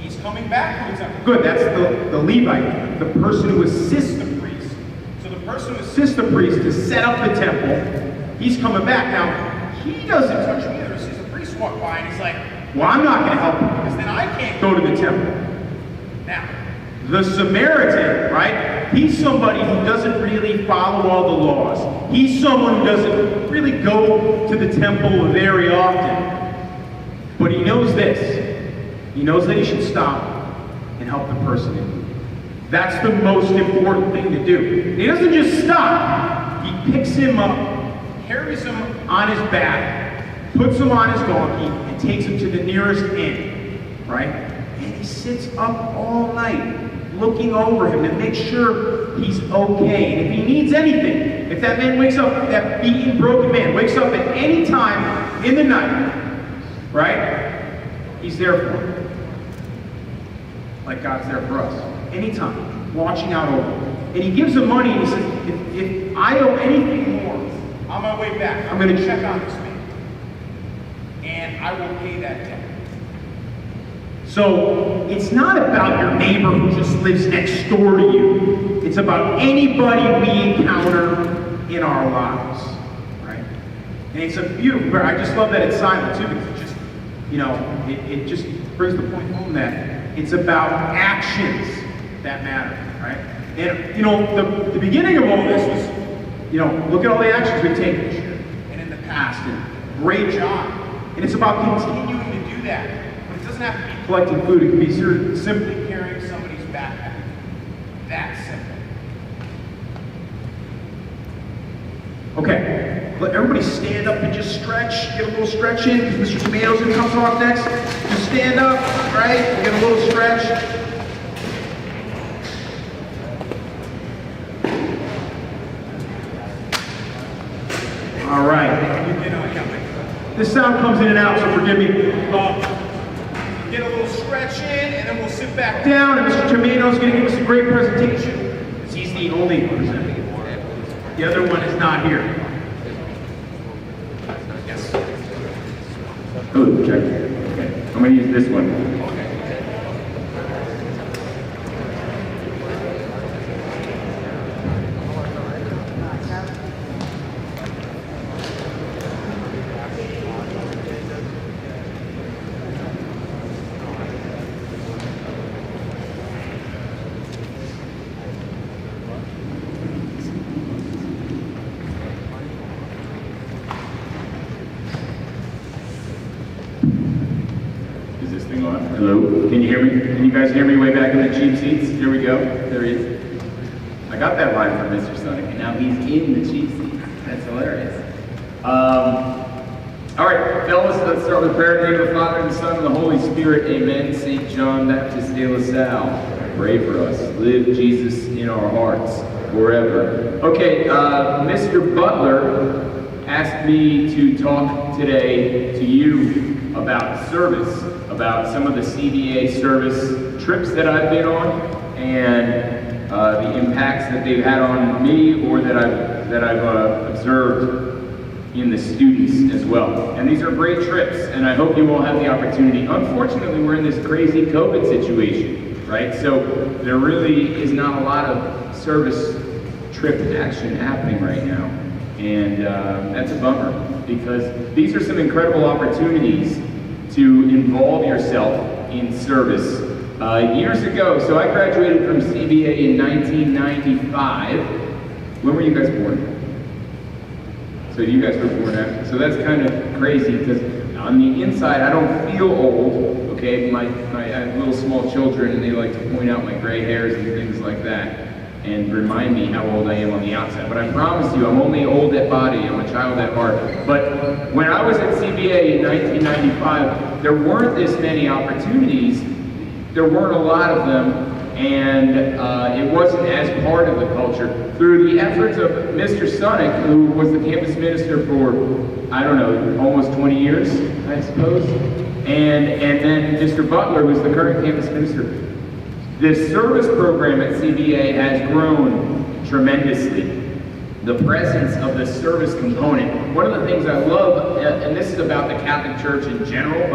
He's coming back from the temple. Good, that's the Levite, the person who assists the priest. So the person who assists the priest to set up the temple, he's coming back. Now, he doesn't touch him either. He sees the priest walk by and he's like, well, I'm not going to help him because then I can't go to the temple. Now, the Samaritan, right? He's somebody who doesn't really follow all the laws. He's someone who doesn't really go to the temple very often. But he knows this. He knows that he should stop and help the person in need. That's the most important thing to do. He doesn't just stop. He picks him up, carries him on his back, puts him on his donkey, and takes him to the nearest inn, right? And he sits up all night looking over him to make sure he's okay. And if he needs anything, if that man wakes up, that beaten, broken man wakes up at any time in the night, right? He's there for him. Like God's there for us. Anytime. Watching out over him. And he gives him money and he says, if I owe anything more, on my way back, I'm going to check on this man. And I will pay that debt. So, it's not about your neighbor who just lives next door to you. It's about anybody we encounter in our lives. Right? And it's a beautiful prayer. I just love that it's silent too, because it just, you know, it just brings the point home that it's about actions that matter, right? And, you know, the beginning of all this was, you know, look at all the actions we've taken this year and in the past, and great job. And it's about continuing to do that. But it doesn't have to be collecting food. It can be simply carrying somebody's backpack. That simple. Okay, let everybody stand up and just stretch. Get a little stretch in, because Mr. Tomato's going to come talk next. Just stand up, right? Get a little stretch. All right. This sound comes in and out, so forgive me. Get a little stretch in, and then we'll sit back down, and Mr. Tomato's going to give us a great presentation, because he's the only presenter. The other one is not here. Oh, check. Okay. I'm going to use this one. Is this thing on? Hello? Can you hear me? Can you guys hear me way back in the cheap seats? Here we go. There he is. I got that line from Mr. Sonic, and now he's in the cheap seats. That's hilarious. All right, fellas, let's start with prayer. In the name of the Father, and the Son, and the Holy Spirit. Amen. St. John Baptist de La Salle, pray for us. Live Jesus in our hearts forever. Okay, Mr. Butler asked me to talk today to you about service, about some of the CBA service trips that I've been on, and the impacts that they've had on me, or that I've observed in the students as well. And these are great trips, and I hope you all have the opportunity. Unfortunately, we're in this crazy COVID situation, right? So there really is not a lot of service trip action happening right now. And that's a bummer, because these are some incredible opportunities to involve yourself in service. Years ago, so I graduated from CBA in 1995. When were you guys born? So you guys were born after. So that's kind of crazy, because on the inside, I don't feel old, okay? I have little small children, and they like to point out my gray hairs and things like that, and remind me how old I am on the outside. But I promise you, I'm only old at body, I'm a child at heart. But when I was at CBA in 1995, there weren't this many opportunities. There weren't a lot of them, and it wasn't as part of the culture. Through the efforts of Mr. Sonic, who was the campus minister for, I don't know, almost 20 years, I suppose, and then Mr. Butler, who's the current campus minister, this service program at CBA has grown tremendously. The presence of the service component. One of the things I love, and this is about the Catholic Church in general,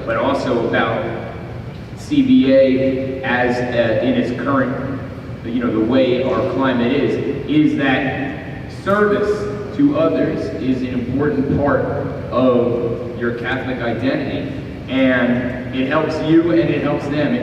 but also about CBA as in its current, the way our climate is that service to others is an important part of your Catholic identity, and it helps you and it helps them.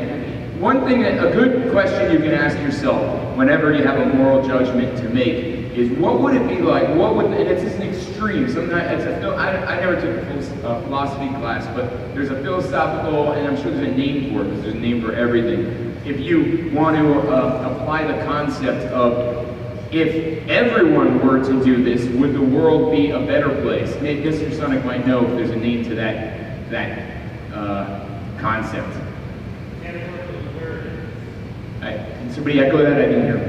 One thing, a good question you can ask yourself whenever you have a moral judgment to make is, what would it be like? And it's an extreme. Sometimes I never took a philosophy class, but there's a philosophical, and I'm sure there's a name for it, because there's a name for everything. If you want to apply the concept of, if everyone were to do this, would the world be a better place? Maybe Mr. Sonic might know if there's a name to that concept. Can somebody echo that? I didn't hear.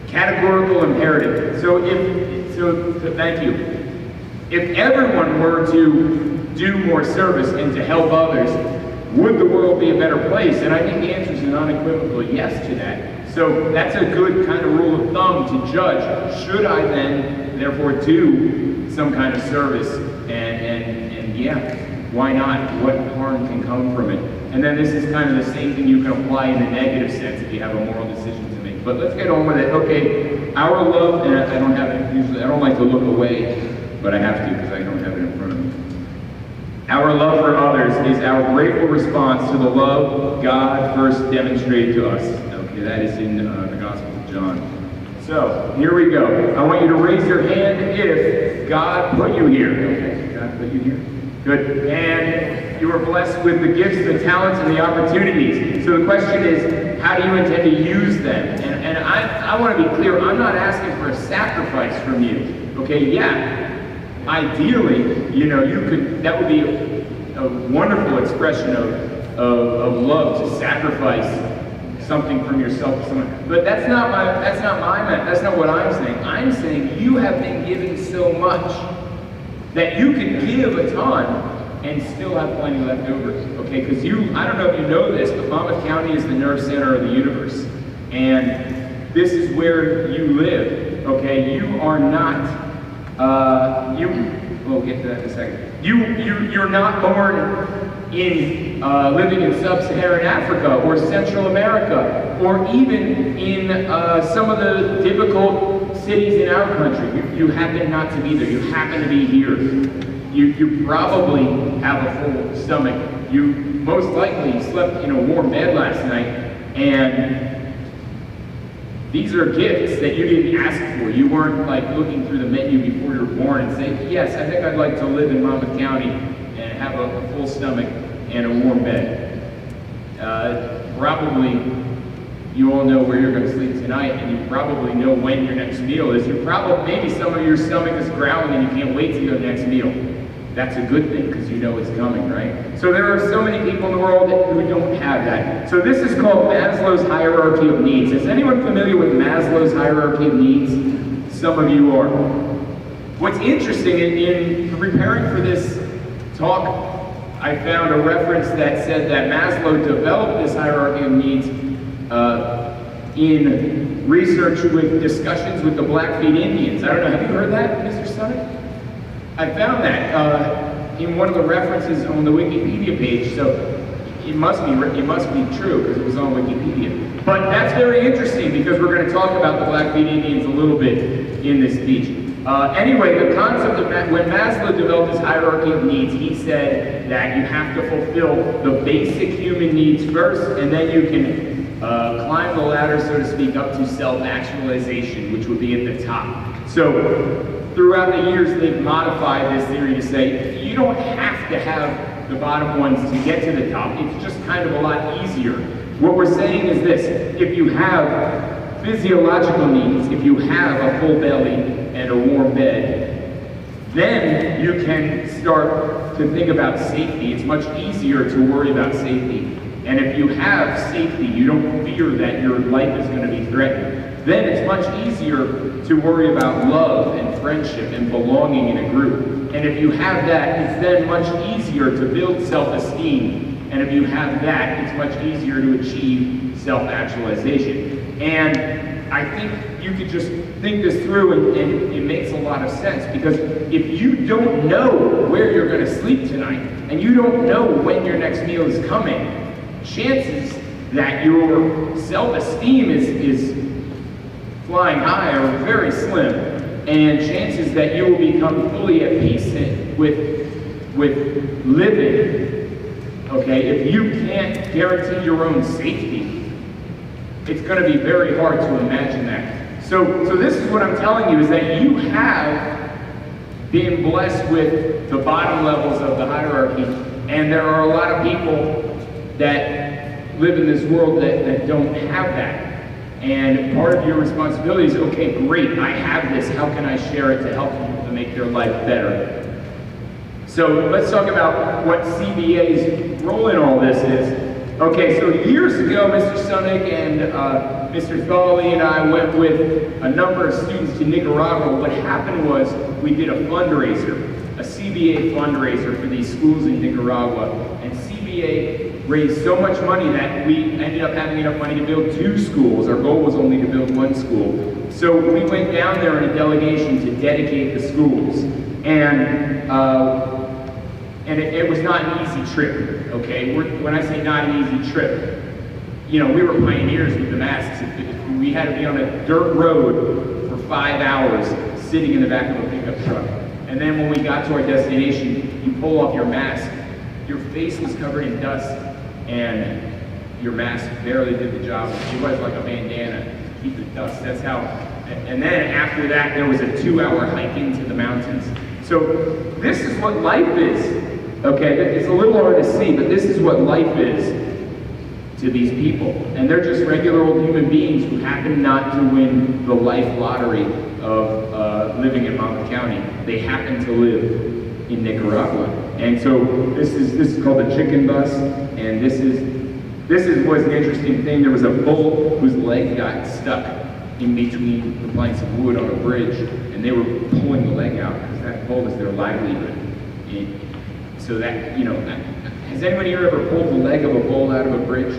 Categorical imperative. So thank you. If everyone were to do more service and to help others, would the world be a better place? And I think the answer is an unequivocal yes to that. So that's a good kind of rule of thumb to judge. Should I then, therefore, do some kind of service? And yeah, why not? What harm can come from it? And then this is kind of the same thing you can apply in the negative sense if you have a moral decision to make. But let's get on with it. Okay, our love, and I don't have it usually, I don't like to look away, but I have to because I don't have it in front of me. Our love for others is our grateful response to the love God first demonstrated to us. Okay, that is in the Gospel of John. So, here we go. I want you to raise your hand if God put you here. Okay, God put you here. Good. And you were blessed with the gifts, the talents, and the opportunities. So the question is, how do you intend to use them? And I want to be clear, I'm not asking for a sacrifice from you. Okay, yeah, ideally, you could, that would be a wonderful expression of love, to sacrifice something from yourself to someone. But that's not what I'm saying. I'm saying you have been given so much that you can give a ton and still have plenty left over, okay? Because I don't know if you know this, but Monmouth County is the nerve center of the universe. And this is where you live, okay? You are not We'll get to that in a second. You're not born in living in sub-Saharan Africa or Central America or even in some of the difficult cities in our country. You happen not to be there. You happen to be here. You probably have a full stomach. You most likely slept in a warm bed last night, and these are gifts that you didn't ask for. You weren't like looking through the menu before you were born and saying, yes, I think I'd like to live in Monmouth County and have a full stomach and a warm bed. Probably you all know where you're going to sleep tonight, and you probably know when your next meal is. Maybe some of your stomach is growling and you can't wait to go next meal. That's a good thing because you know it's coming, right? So there are so many people in the world who don't have that. So this is called Maslow's hierarchy of needs. Is anyone familiar with Maslow's hierarchy of needs? Some of you are. What's interesting in preparing for this talk, I found a reference that said that Maslow developed this hierarchy of needs in research with discussions with the Blackfeet Indians. I don't know, have you heard that, Mr. Sonic? I found that in one of the references on the Wikipedia page, so it must be true because it was on Wikipedia. But that's very interesting because we're going to talk about the Blackfeet Indians a little bit in this speech. Anyway, the concept of when Maslow developed his hierarchy of needs, he said that you have to fulfill the basic human needs first, and then you can climb the ladder, so to speak, up to self-actualization, which would be at the top. So throughout the years, they've modified this theory to say you don't have to have the bottom ones to get to the top. It's just kind of a lot easier. What we're saying is this: if you have physiological needs, if you have a full belly and a warm bed, then you can start to think about safety. It's much easier to worry about safety. And if you have safety, you don't fear that your life is going to be threatened, then it's much easier to worry about love and friendship and belonging in a group. And if you have that, it's then much easier to build self-esteem. And if you have that, it's much easier to achieve self-actualization. And I think you could just think this through, and it makes a lot of sense, because if you don't know where you're going to sleep tonight, and you don't know when your next meal is coming, chances that your self-esteem is flying high are very slim, and chances that you will become fully at peace with living, okay, if you can't guarantee your own safety, it's going to be very hard to imagine that. So this is what I'm telling you, is that you have been blessed with the bottom levels of the hierarchy, and there are a lot of people that live in this world that don't have that. And part of your responsibility is, okay, great, I have this, how can I share it to help people to make their life better? So let's talk about what CBA's role in all this is. Okay, so years ago, Mr. Sonic and Mr. Thawley and I went with a number of students to Nicaragua. What happened was we did a fundraiser, a CBA fundraiser for these schools in Nicaragua. And CBA raised so much money that we ended up having enough money to build 2 schools. Our goal was only to build 1 school. So we went down there in a delegation to dedicate the schools. And it was not an easy trip, okay? When I say not an easy trip, you know, we were pioneers with the masks. We had to be on a dirt road for 5 hours sitting in the back of a pickup truck. And then when we got to our destination, you pull off your mask, your face was covered in dust, and your mask barely did the job. It was like a bandana to keep the dust. That's how. And then after that, there was a 2-hour hike into the mountains. So this is what life is. Okay, it's a little hard to see, but this is what life is to these people. And they're just regular old human beings who happen not to win the life lottery of living in Monmouth County. They happen to live in Nicaragua. And so this is called the chicken bus, and this was an interesting thing. There was a bull whose leg got stuck in between the planks of wood on a bridge, and they were pulling the leg out because that bull is their livelihood. And so that, you know, has anybody here ever pulled the leg of a bull out of a bridge?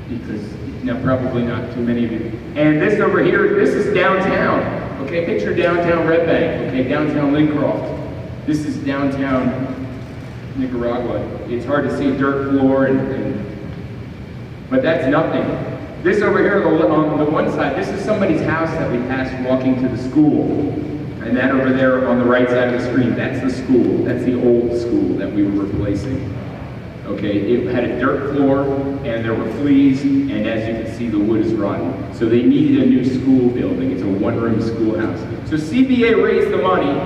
Because, no, probably not too many of you. And this over here, this is downtown. Okay, picture downtown Red Bank, okay, downtown Lincroft. This is downtown Nicaragua. It's hard to see dirt floor, but that's nothing. This over here on the one side, this is somebody's house that we passed walking to the school. And that over there on the right side of the screen, that's the school. That's the old school that we were replacing. Okay, it had a dirt floor, and there were fleas, and as you can see, the wood is rotten. So they needed a new school building. It's a one-room schoolhouse. So CBA raised the money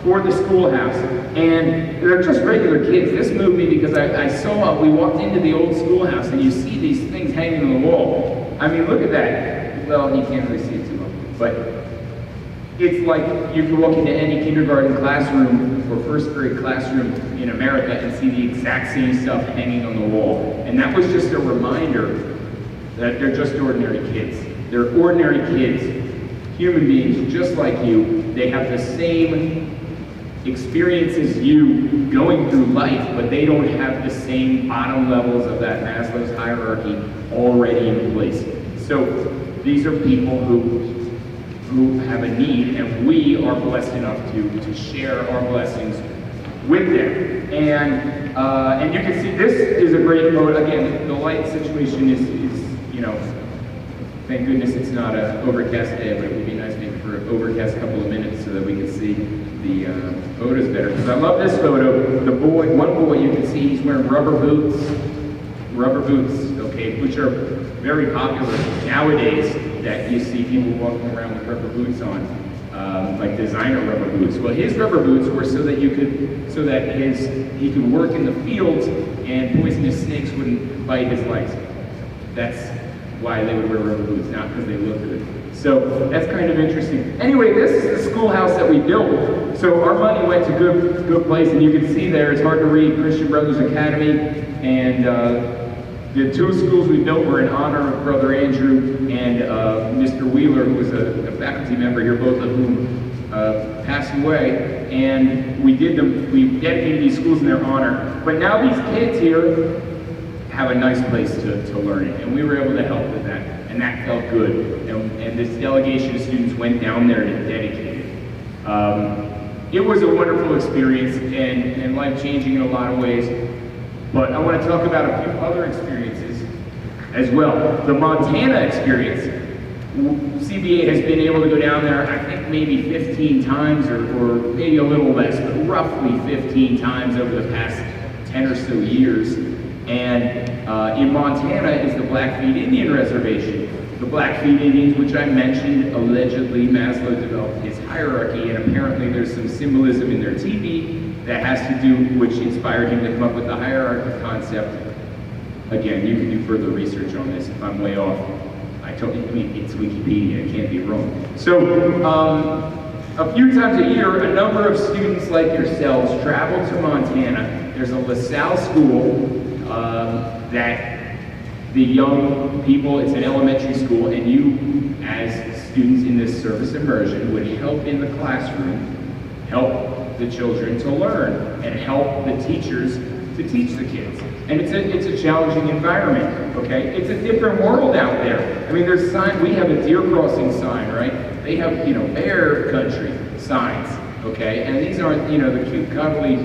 for the schoolhouse, and they're just regular kids. This moved me because I saw, we walked into the old schoolhouse, and you see these things hanging on the wall. I mean, look at that. Well, you can't really see it too much, but it's like you can walk into any kindergarten classroom or first grade classroom in America and see the exact same stuff hanging on the wall. And that was just a reminder that they're just ordinary kids. They're ordinary kids, human beings just like you. They have the same experience as you going through life, but they don't have the same bottom levels of that Maslow's hierarchy already in place. So these are people who have a need, and we are blessed enough to share our blessings with them. And you can see this is a great photo. Again, the light situation is you know, thank goodness it's not an overcast day, but it would be nice maybe for an overcast couple of minutes so that we can see the photos better. Because I love this photo. The boy, one boy, you can see he's wearing rubber boots, okay, which are very popular nowadays, that you see people walking around with rubber boots on, like designer rubber boots. Well, his rubber boots were so that he could work in the fields and poisonous snakes wouldn't bite his legs. That's why they would wear rubber boots, not because they look good. So that's kind of interesting. Anyway, this is the schoolhouse that we built. So our money went to good place, and you can see there, it's hard to read, Christian Brothers Academy, and the two schools we built were in honor of Brother Andrew and Mr. Wheeler, who was a faculty member here, both of whom passed away. And we dedicated these schools in their honor. But now these kids here have a nice place to learn it, and we were able to help with that, and that felt good. And this delegation of students went down there to dedicate it. It was a wonderful experience and life-changing in a lot of ways. But I want to talk about a few other experiences as well. The Montana experience. CBA has been able to go down there, I think maybe 15 times or maybe a little less, but roughly 15 times over the past 10 or so years. And in Montana is the Blackfeet Indian Reservation. The Blackfeet Indians, which I mentioned, allegedly Maslow developed his hierarchy, and apparently there's some symbolism in their teepee that has to do, which inspired him to come up with the hierarchy concept. Again, you can do further research on this if I'm way off. I mean, it's Wikipedia, it can't be wrong. So, a few times a year, a number of students like yourselves travel to Montana. There's a LaSalle school that the young people, it's an elementary school, and you, as students in this service immersion, would help in the classroom, help the children to learn, and help the teachers to teach the kids. And it's a challenging environment, okay? It's a different world out there. I mean, there's signs, we have a deer crossing sign, right? They have, bear country signs, okay? And these aren't, the cute, cuddly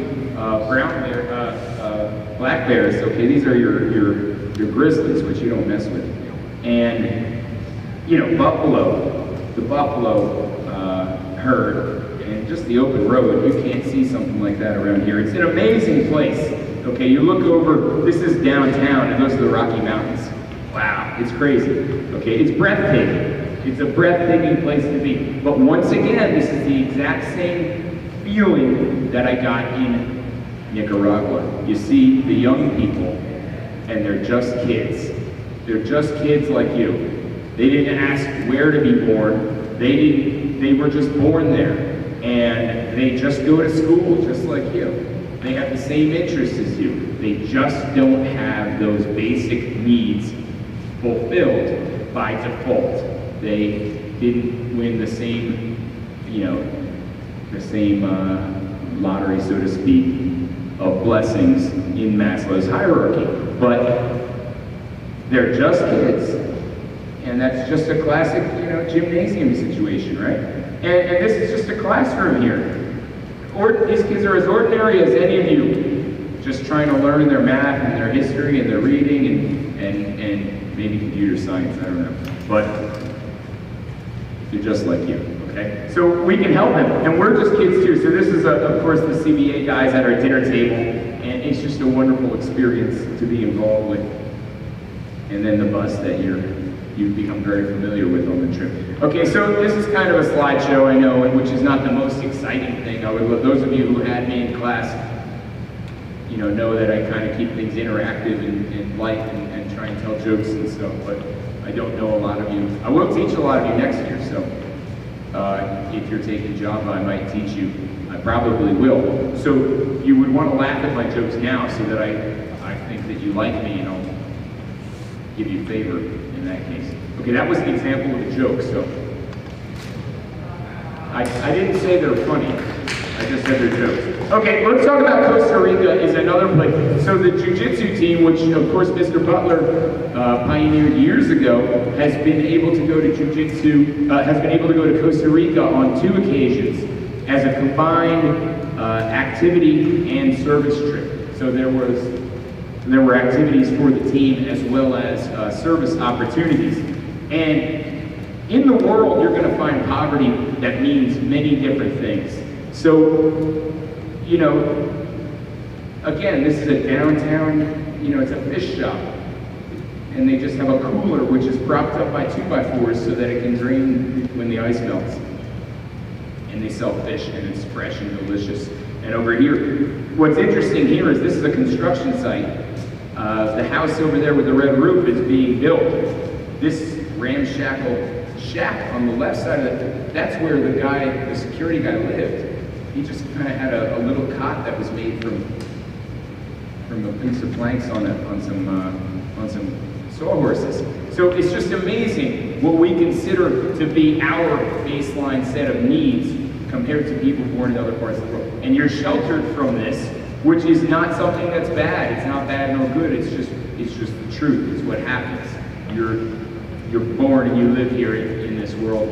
black bears, okay? These are your grizzlies, which you don't mess with. And, buffalo, the buffalo herd, and just the open road, you can't see something like that around here. It's an amazing place. Okay, you look over, this is downtown, and those are the Rocky Mountains. Wow, it's crazy. Okay, it's breathtaking. It's a breathtaking place to be. But once again, this is the exact same feeling that I got in Nicaragua. You see the young people, and they're just kids. They're just kids like you. They didn't ask where to be born. They were just born there. And they just go to school just like you. They have the same interests as you. They just don't have those basic needs fulfilled by default. They didn't win the same, lottery, so to speak, of blessings in Maslow's hierarchy. But they're just kids. And that's just a classic, gymnasium situation, right? And this is just a classroom here. These kids are as ordinary as any of you, just trying to learn their math and their history and their reading and maybe computer science, I don't know. But they're just like you, okay? So we can help them, and we're just kids too. So this is, of course, the CBA guys at our dinner table, and it's just a wonderful experience to be involved with. And then the bus that you've become very familiar with on the trip. Okay, so this is kind of a slideshow, I know, which is not the most exciting thing. Those of you who had me in class, know that I kind of keep things interactive and light and try and tell jokes and stuff, but I don't know a lot of you. I will teach a lot of you next year, so if you're taking Java, I might teach you. I probably will. So you would want to laugh at my jokes now so that I think that you like me and I'll give you favor in that case. Okay, that was an example of a joke, so I didn't say they're funny. I just said they're jokes. Okay, let's talk about Costa Rica is another place. So the jiu-jitsu team, which of course Mr. Butler pioneered years ago, has been able to go to Costa Rica on 2 occasions as a combined activity and service trip. So there were activities for the team as well as service opportunities. And in the world, you're going to find poverty that means many different things. So, again, this is a downtown, it's a fish shop. And they just have a cooler which is propped up by 2x4s so that it can drain when the ice melts. And they sell fish and it's fresh and delicious. And over here, what's interesting here is this is a construction site. The house over there with the red roof is being built. This ramshackle shack on the left side of it, that's where the security guy lived. He just kind of had a little cot that was made from a piece of planks on some sawhorses. So it's just amazing what we consider to be our baseline set of needs compared to people born in other parts of the world. And you're sheltered from this, which is not something that's bad. It's not bad nor good. It's just the truth. It's what happens. You're born and you live here in this world,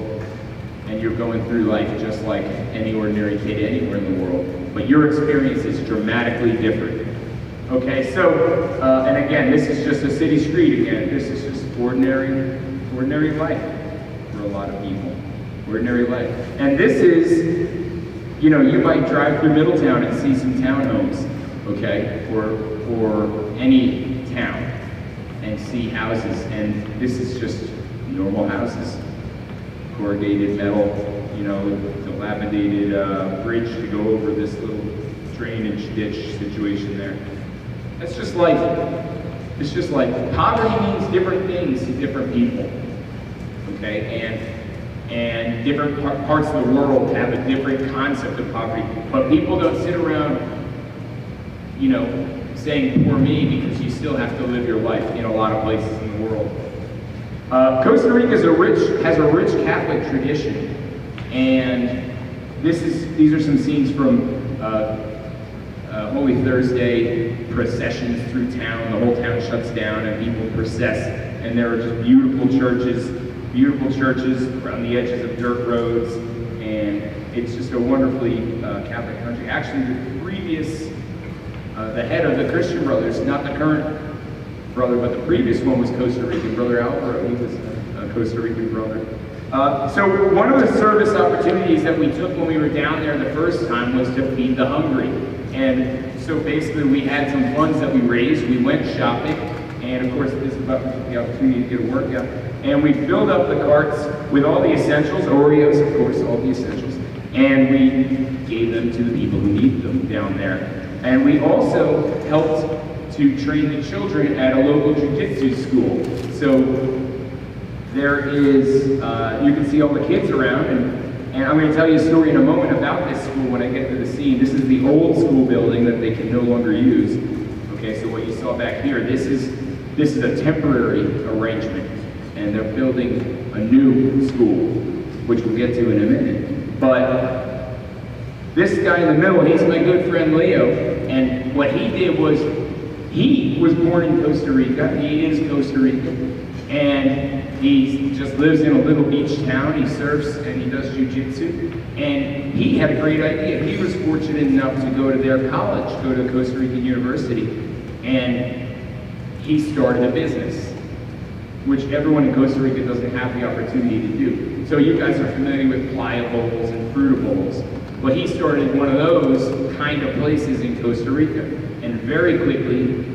and you're going through life just like any ordinary kid anywhere in the world. But your experience is dramatically different. Okay, so and again, this is just a city street. Again, this is just ordinary life for a lot of people. Ordinary life. And this is, you might drive through Middletown and see some townhomes, okay, or any town, and see houses, and this is just normal houses. Corrugated metal, dilapidated bridge to go over this little drainage ditch situation there. That's just life. It's just like poverty means different things to different people, okay, and different parts of the world have a different concept of poverty, but people don't sit around, saying poor me, because you still have to live your life in a lot of places in the world. Costa Rica has a rich Catholic tradition, and these are some scenes from Holy Thursday processions through town. The whole town shuts down and people process, and there are just beautiful churches around the edges of dirt roads, and it's just a wonderfully Catholic country. Actually, the head of the Christian Brothers, not the current brother, but the previous one was Costa Rican, Brother Alvaro. He was a Costa Rican brother. So one of the service opportunities that we took when we were down there the first time was to feed the hungry. And so basically we had some funds that we raised. We went shopping, and of course this is about the opportunity to get a workout. And we filled up the carts with all the essentials, Oreos, of course, all the essentials. And we gave them to the people who need them down there. And we also helped to train the children at a local jiu-jitsu school. So there is, you can see all the kids around, and I'm going to tell you a story in a moment about this school when I get to the scene. This is the old school building that they can no longer use. Okay, so what you saw back here, this is a temporary arrangement, and they're building a new school, which we'll get to in a minute. But this guy in the middle, he's my good friend Leo, and what he did was, he was born in Costa Rica, he is Costa Rican, and he just lives in a little beach town. He surfs and he does jujitsu. And he had a great idea. He was fortunate enough to go to their college, go to Costa Rica University, and he started a business, which everyone in Costa Rica doesn't have the opportunity to do. So you guys are familiar with Pliables and Fruitables. Well, he started one of those kind of places in Costa Rica. And very quickly,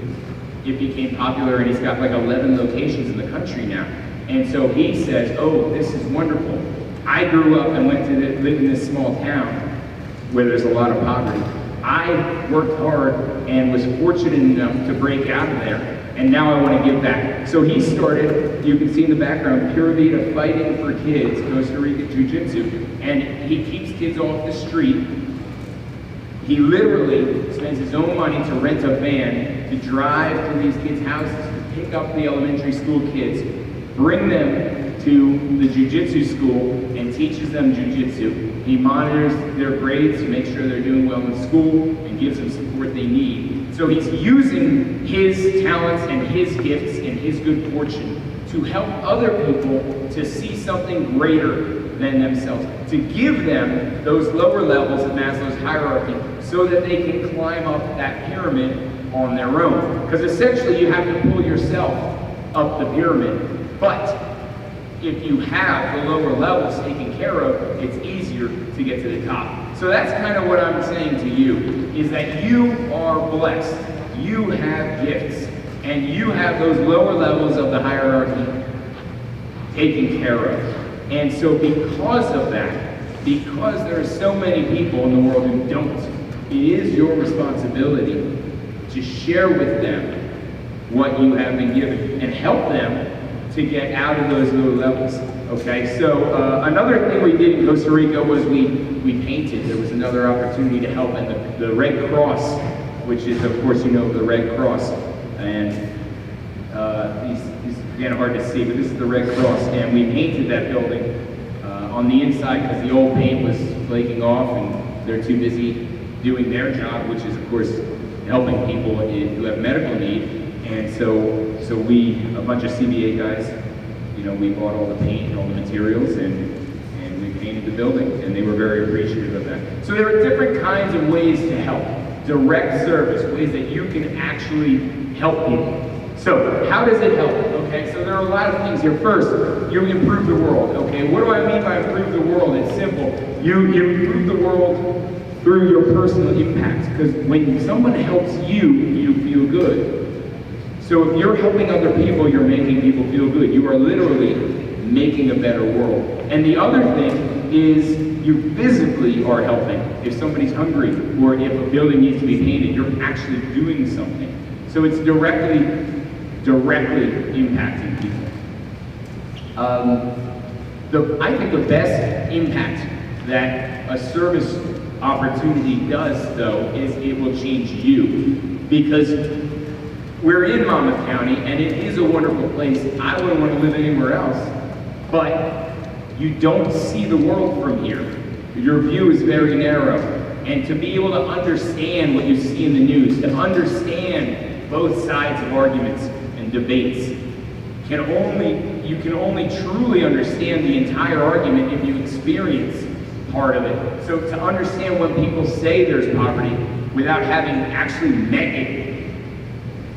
it became popular, and he's got like 11 locations in the country now. And so he says, oh, this is wonderful. I grew up and went to live in this small town where there's a lot of poverty. I worked hard and was fortunate enough to break out of there. And now I want to give back. So he started, you can see in the background, Pure Vida Fighting for Kids, Costa Rica Jiu-Jitsu. And he keeps kids off the street. He literally spends his own money to rent a van to drive to these kids' houses, to pick up the elementary school kids, bring them to the jiu-jitsu school, and teaches them jiu-jitsu. He monitors their grades to make sure they're doing well in school and gives them support they need. So he's using his talents and his gifts and his good fortune to help other people to see something greater than themselves, to give them those lower levels of Maslow's hierarchy so that they can climb up that pyramid on their own. Because essentially you have to pull yourself up the pyramid. But if you have the lower levels taken care of, it's easier to get to the top. So that's kind of what I'm saying to you, is that you are blessed. You have gifts, and you have those lower levels of the hierarchy taken care of. And so because of that, because there are so many people in the world who don't, it is your responsibility to share with them what you have been given and help them to get out of those low levels. Okay, so another thing we did in Costa Rica was we painted. There was another opportunity to help, and the Red Cross, which is, of course, you know, the Red Cross, and these again hard to see, but this is the Red Cross, and we painted that building on the inside because the old paint was flaking off, and they're too busy doing their job, which is, of course, helping people who have medical need. And so we, a bunch of CBA guys, you know, we bought all the paint and all the materials, and we painted the building, and they were very appreciative of that. So there are different kinds of ways to help. Direct service, ways that you can actually help people. So how does it help? Okay, so there are a lot of things here. First, you improve the world. Okay, what do I mean by improve the world? It's simple. You improve the world through your personal impact, because when someone helps you, you feel good. So if you're helping other people, you're making people feel good. You are literally making a better world. And the other thing is you physically are helping. If somebody's hungry or if a building needs to be painted, you're actually doing something. So it's directly impacting people. I think the best impact that a service opportunity does, though, is it will change you. Because we're in Monmouth County, and it is a wonderful place. I wouldn't want to live anywhere else. But you don't see the world from here. Your view is very narrow. And to be able to understand what you see in the news, to understand both sides of arguments and debates, you can only truly understand the entire argument if you experience part of it. So to understand when people say there's poverty without having actually met it,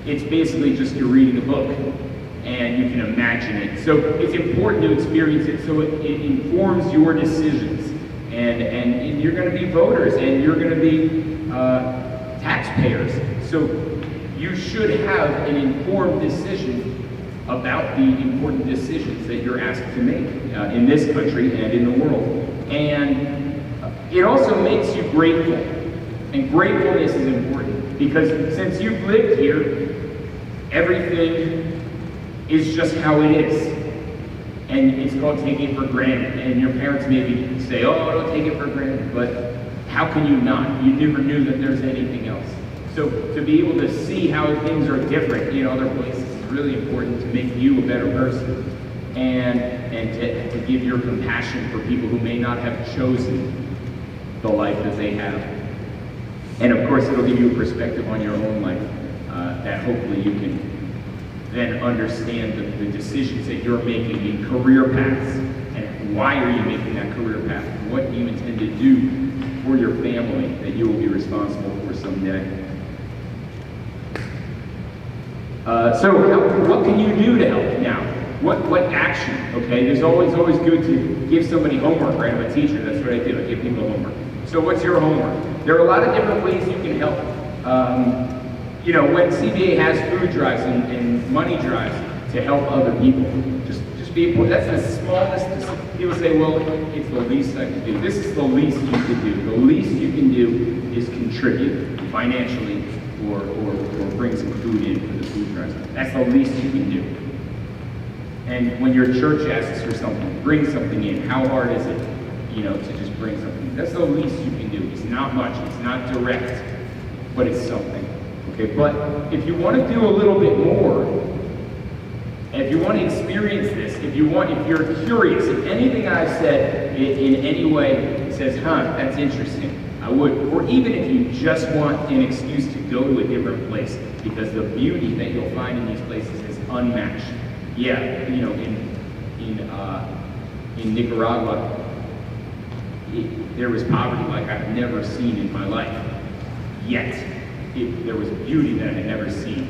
it's basically just you're reading a book and you can imagine it. So it's important to experience it so it informs your decisions. And you're going to be voters and you're going to be taxpayers. So you should have an informed decision about the important decisions that you're asked to make in this country and in the world. And it also makes you grateful. And gratefulness is important because since you've lived here, everything is just how it is. And it's called taking it for granted. And your parents maybe say, oh, don't take it for granted. But how can you not? You never knew that there's anything else. So to be able to see how things are different in other places is really important to make you a better person. And to give your compassion for people who may not have chosen the life that they have. And of course, it'll give you a perspective on your own life that hopefully you can then understand the decisions that you're making in career paths. And why are you making that career path? What do you intend to do for your family that you will be responsible for someday? So what can you do to help now? What action? Okay, there's always good to give somebody homework, right? I'm a teacher, that's what I do, I give people homework. So what's your homework? There are a lot of different ways you can help. You know, when CBA has food drives and money drives to help other people, just be important. That's the smallest. People say, well, it's the least I can do. This is the least you can do. The least you can do is contribute financially or bring some food in for the food drives. That's the least you can do. And when your church asks for something, bring something in. How hard is it, you know, to just bring something? That's the least you can do. It's not much. It's not direct, but it's something. Okay, but if you want to do a little bit more, and if you want to experience this, if you're curious, if anything I've said in any way says, that's interesting, I would. Or even if you just want an excuse to go to a different place, because the beauty that you'll find in these places is unmatched. Yeah, you know, in Nicaragua, there was poverty like I've never seen in my life. Yet, there was beauty that I had never seen.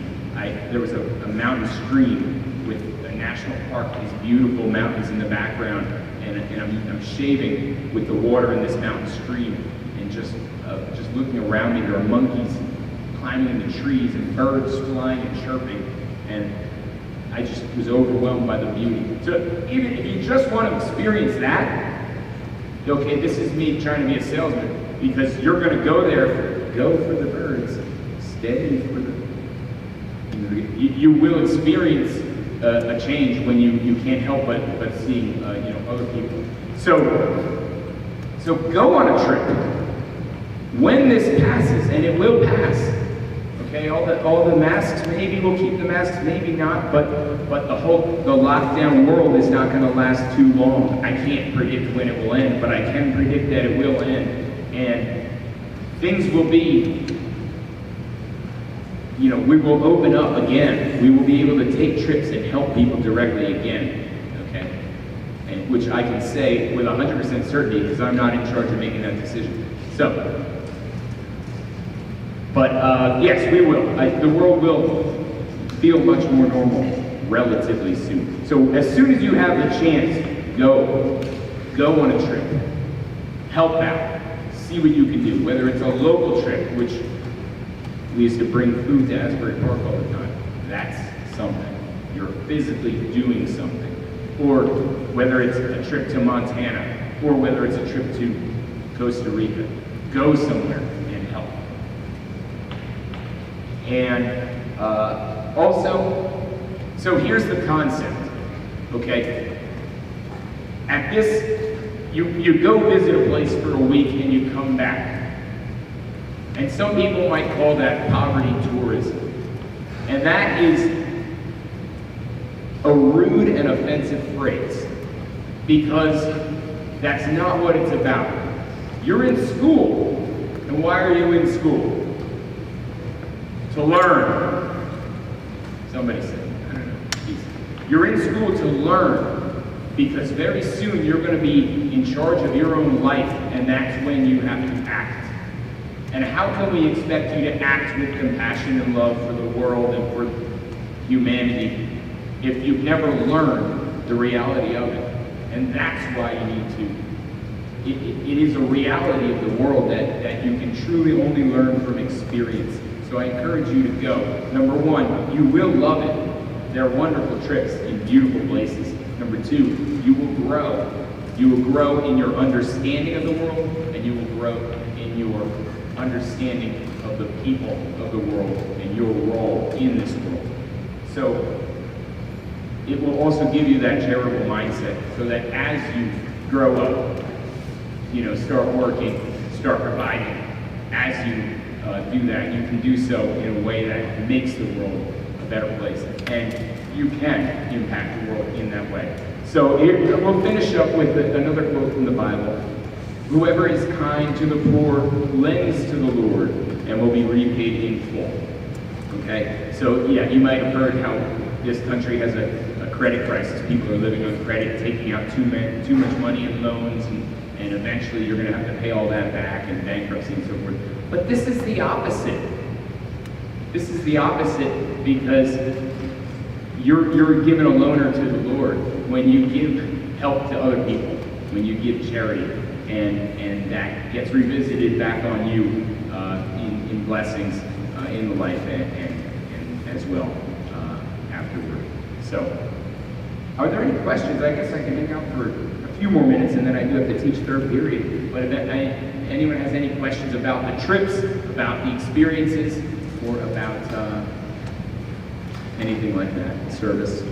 There was a mountain stream with a national park, these beautiful mountains in the background, and I'm shaving with the water in this mountain stream, and just looking around me, there are monkeys climbing in the trees and birds flying and chirping, and I just was overwhelmed by the beauty. So even if you just want to experience that, okay, this is me trying to be a salesman, because you're going to go there, go for the birds, stay for the... You will experience a change when you can't help but seeing other people. So go on a trip. When this passes, and it will pass, okay, all the masks, maybe we'll keep the masks, maybe not, but the lockdown world is not going to last too long. I can't predict when it will end, but I can predict that it will end, and things will be, we will open up again. We will be able to take trips and help people directly again, okay? And which I can say with 100% certainty because I'm not in charge of making that decision. So, but yes, we will. The world will feel much more normal relatively soon. So as soon as you have the chance, go on a trip. Help out. See what you can do. Whether it's a local trip, which we used to bring food to Asbury Park all the time. That's something. You're physically doing something. Or whether it's a trip to Montana, or whether it's a trip to Costa Rica. Go somewhere and help. And also, so here's the concept, okay? At this, you go visit a place for a week and you come back. And some people might call that poverty tourism. And that is a rude and offensive phrase because that's not what it's about. You're in school. And why are you in school? To learn. Somebody said, I don't know. You're in school to learn because very soon you're going to be in charge of your own life, and that's when you have to act. And how can we expect you to act with compassion and love for the world and for humanity if you've never learned the reality of it? And that's why you need to. It is a reality of the world that you can truly only learn from experience. So I encourage you to go. Number one, you will love it. They're wonderful trips in beautiful places. Number two, you will grow. You will grow in your understanding of the world, and you will grow in your understanding of the people of the world and your role in this world. So it will also give you that charitable mindset so that as you grow up, start working, start providing, as you do that, you can do so in a way that makes the world a better place. And you can impact the world in that way. So we'll finish up with another quote from the Bible. Whoever is kind to the poor lends to the Lord and will be repaid in full. Okay? So yeah, you might have heard how this country has a credit crisis. People are living on credit, taking out too much money in loans, and eventually you're going to have to pay all that back and bankruptcy and so forth. But this is the opposite. This is the opposite because you're given a loaner to the Lord when you give help to other people, when you give charity, and that gets revisited back on you in blessings in the life and as well afterward. So, are there any questions? I guess I can hang out for a few more minutes, and then I do have to teach third period. But if anyone has any questions about the trips, about the experiences, or about anything like that, service.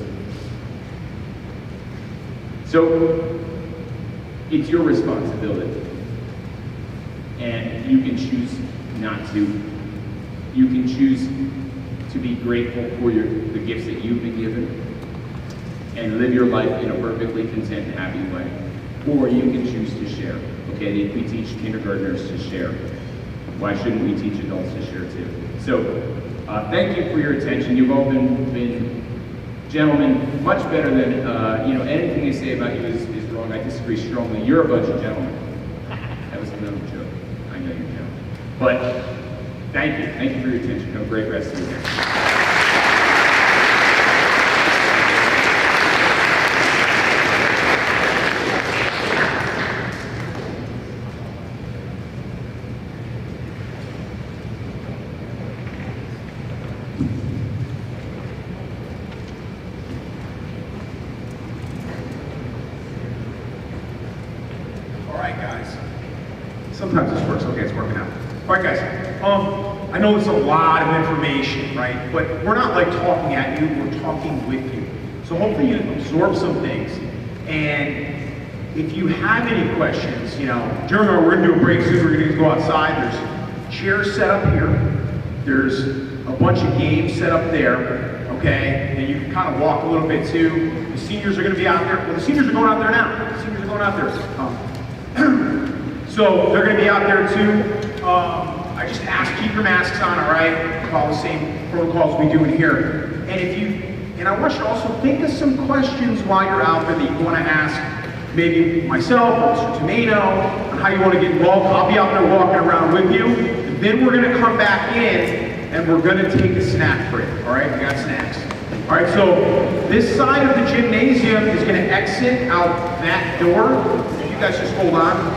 So, it's your responsibility. And you can choose not to. You can choose to be grateful for the gifts that you've been given and live your life in a perfectly content and happy way. Or you can choose to share. Okay, if we teach kindergartners to share, why shouldn't we teach adults to share too? So, thank you for your attention. You've all been gentlemen, much better than, anything they say about you is wrong. I disagree strongly. You're a bunch of gentlemen. That was another joke. I know you're gentlemen. But thank you. Thank you for your attention. Have a great rest of your day. Sometimes this works. Okay, it's working out. All right, guys. I know it's a lot of information, right? But we're not like talking at you. We're talking with you. So hopefully you absorb some things. And if you have any questions, during we're going to do a break soon. We're going to go outside. There's chairs set up here. There's a bunch of games set up there. Okay, and you can kind of walk a little bit too. The seniors are going to be out there. Well, the seniors are going out there now. The seniors are going out there. So they're going to be out there too. I just ask, keep your masks on, all right? Follow the same protocols we do in here. And I want you to also think of some questions while you're out there that you want to ask maybe myself or Mr. Tomato on how you want to get involved. I'll be out there walking around with you. And then we're going to come back in and we're going to take a snack break, all right? We got snacks. All right, so this side of the gymnasium is going to exit out that door. You guys just hold on.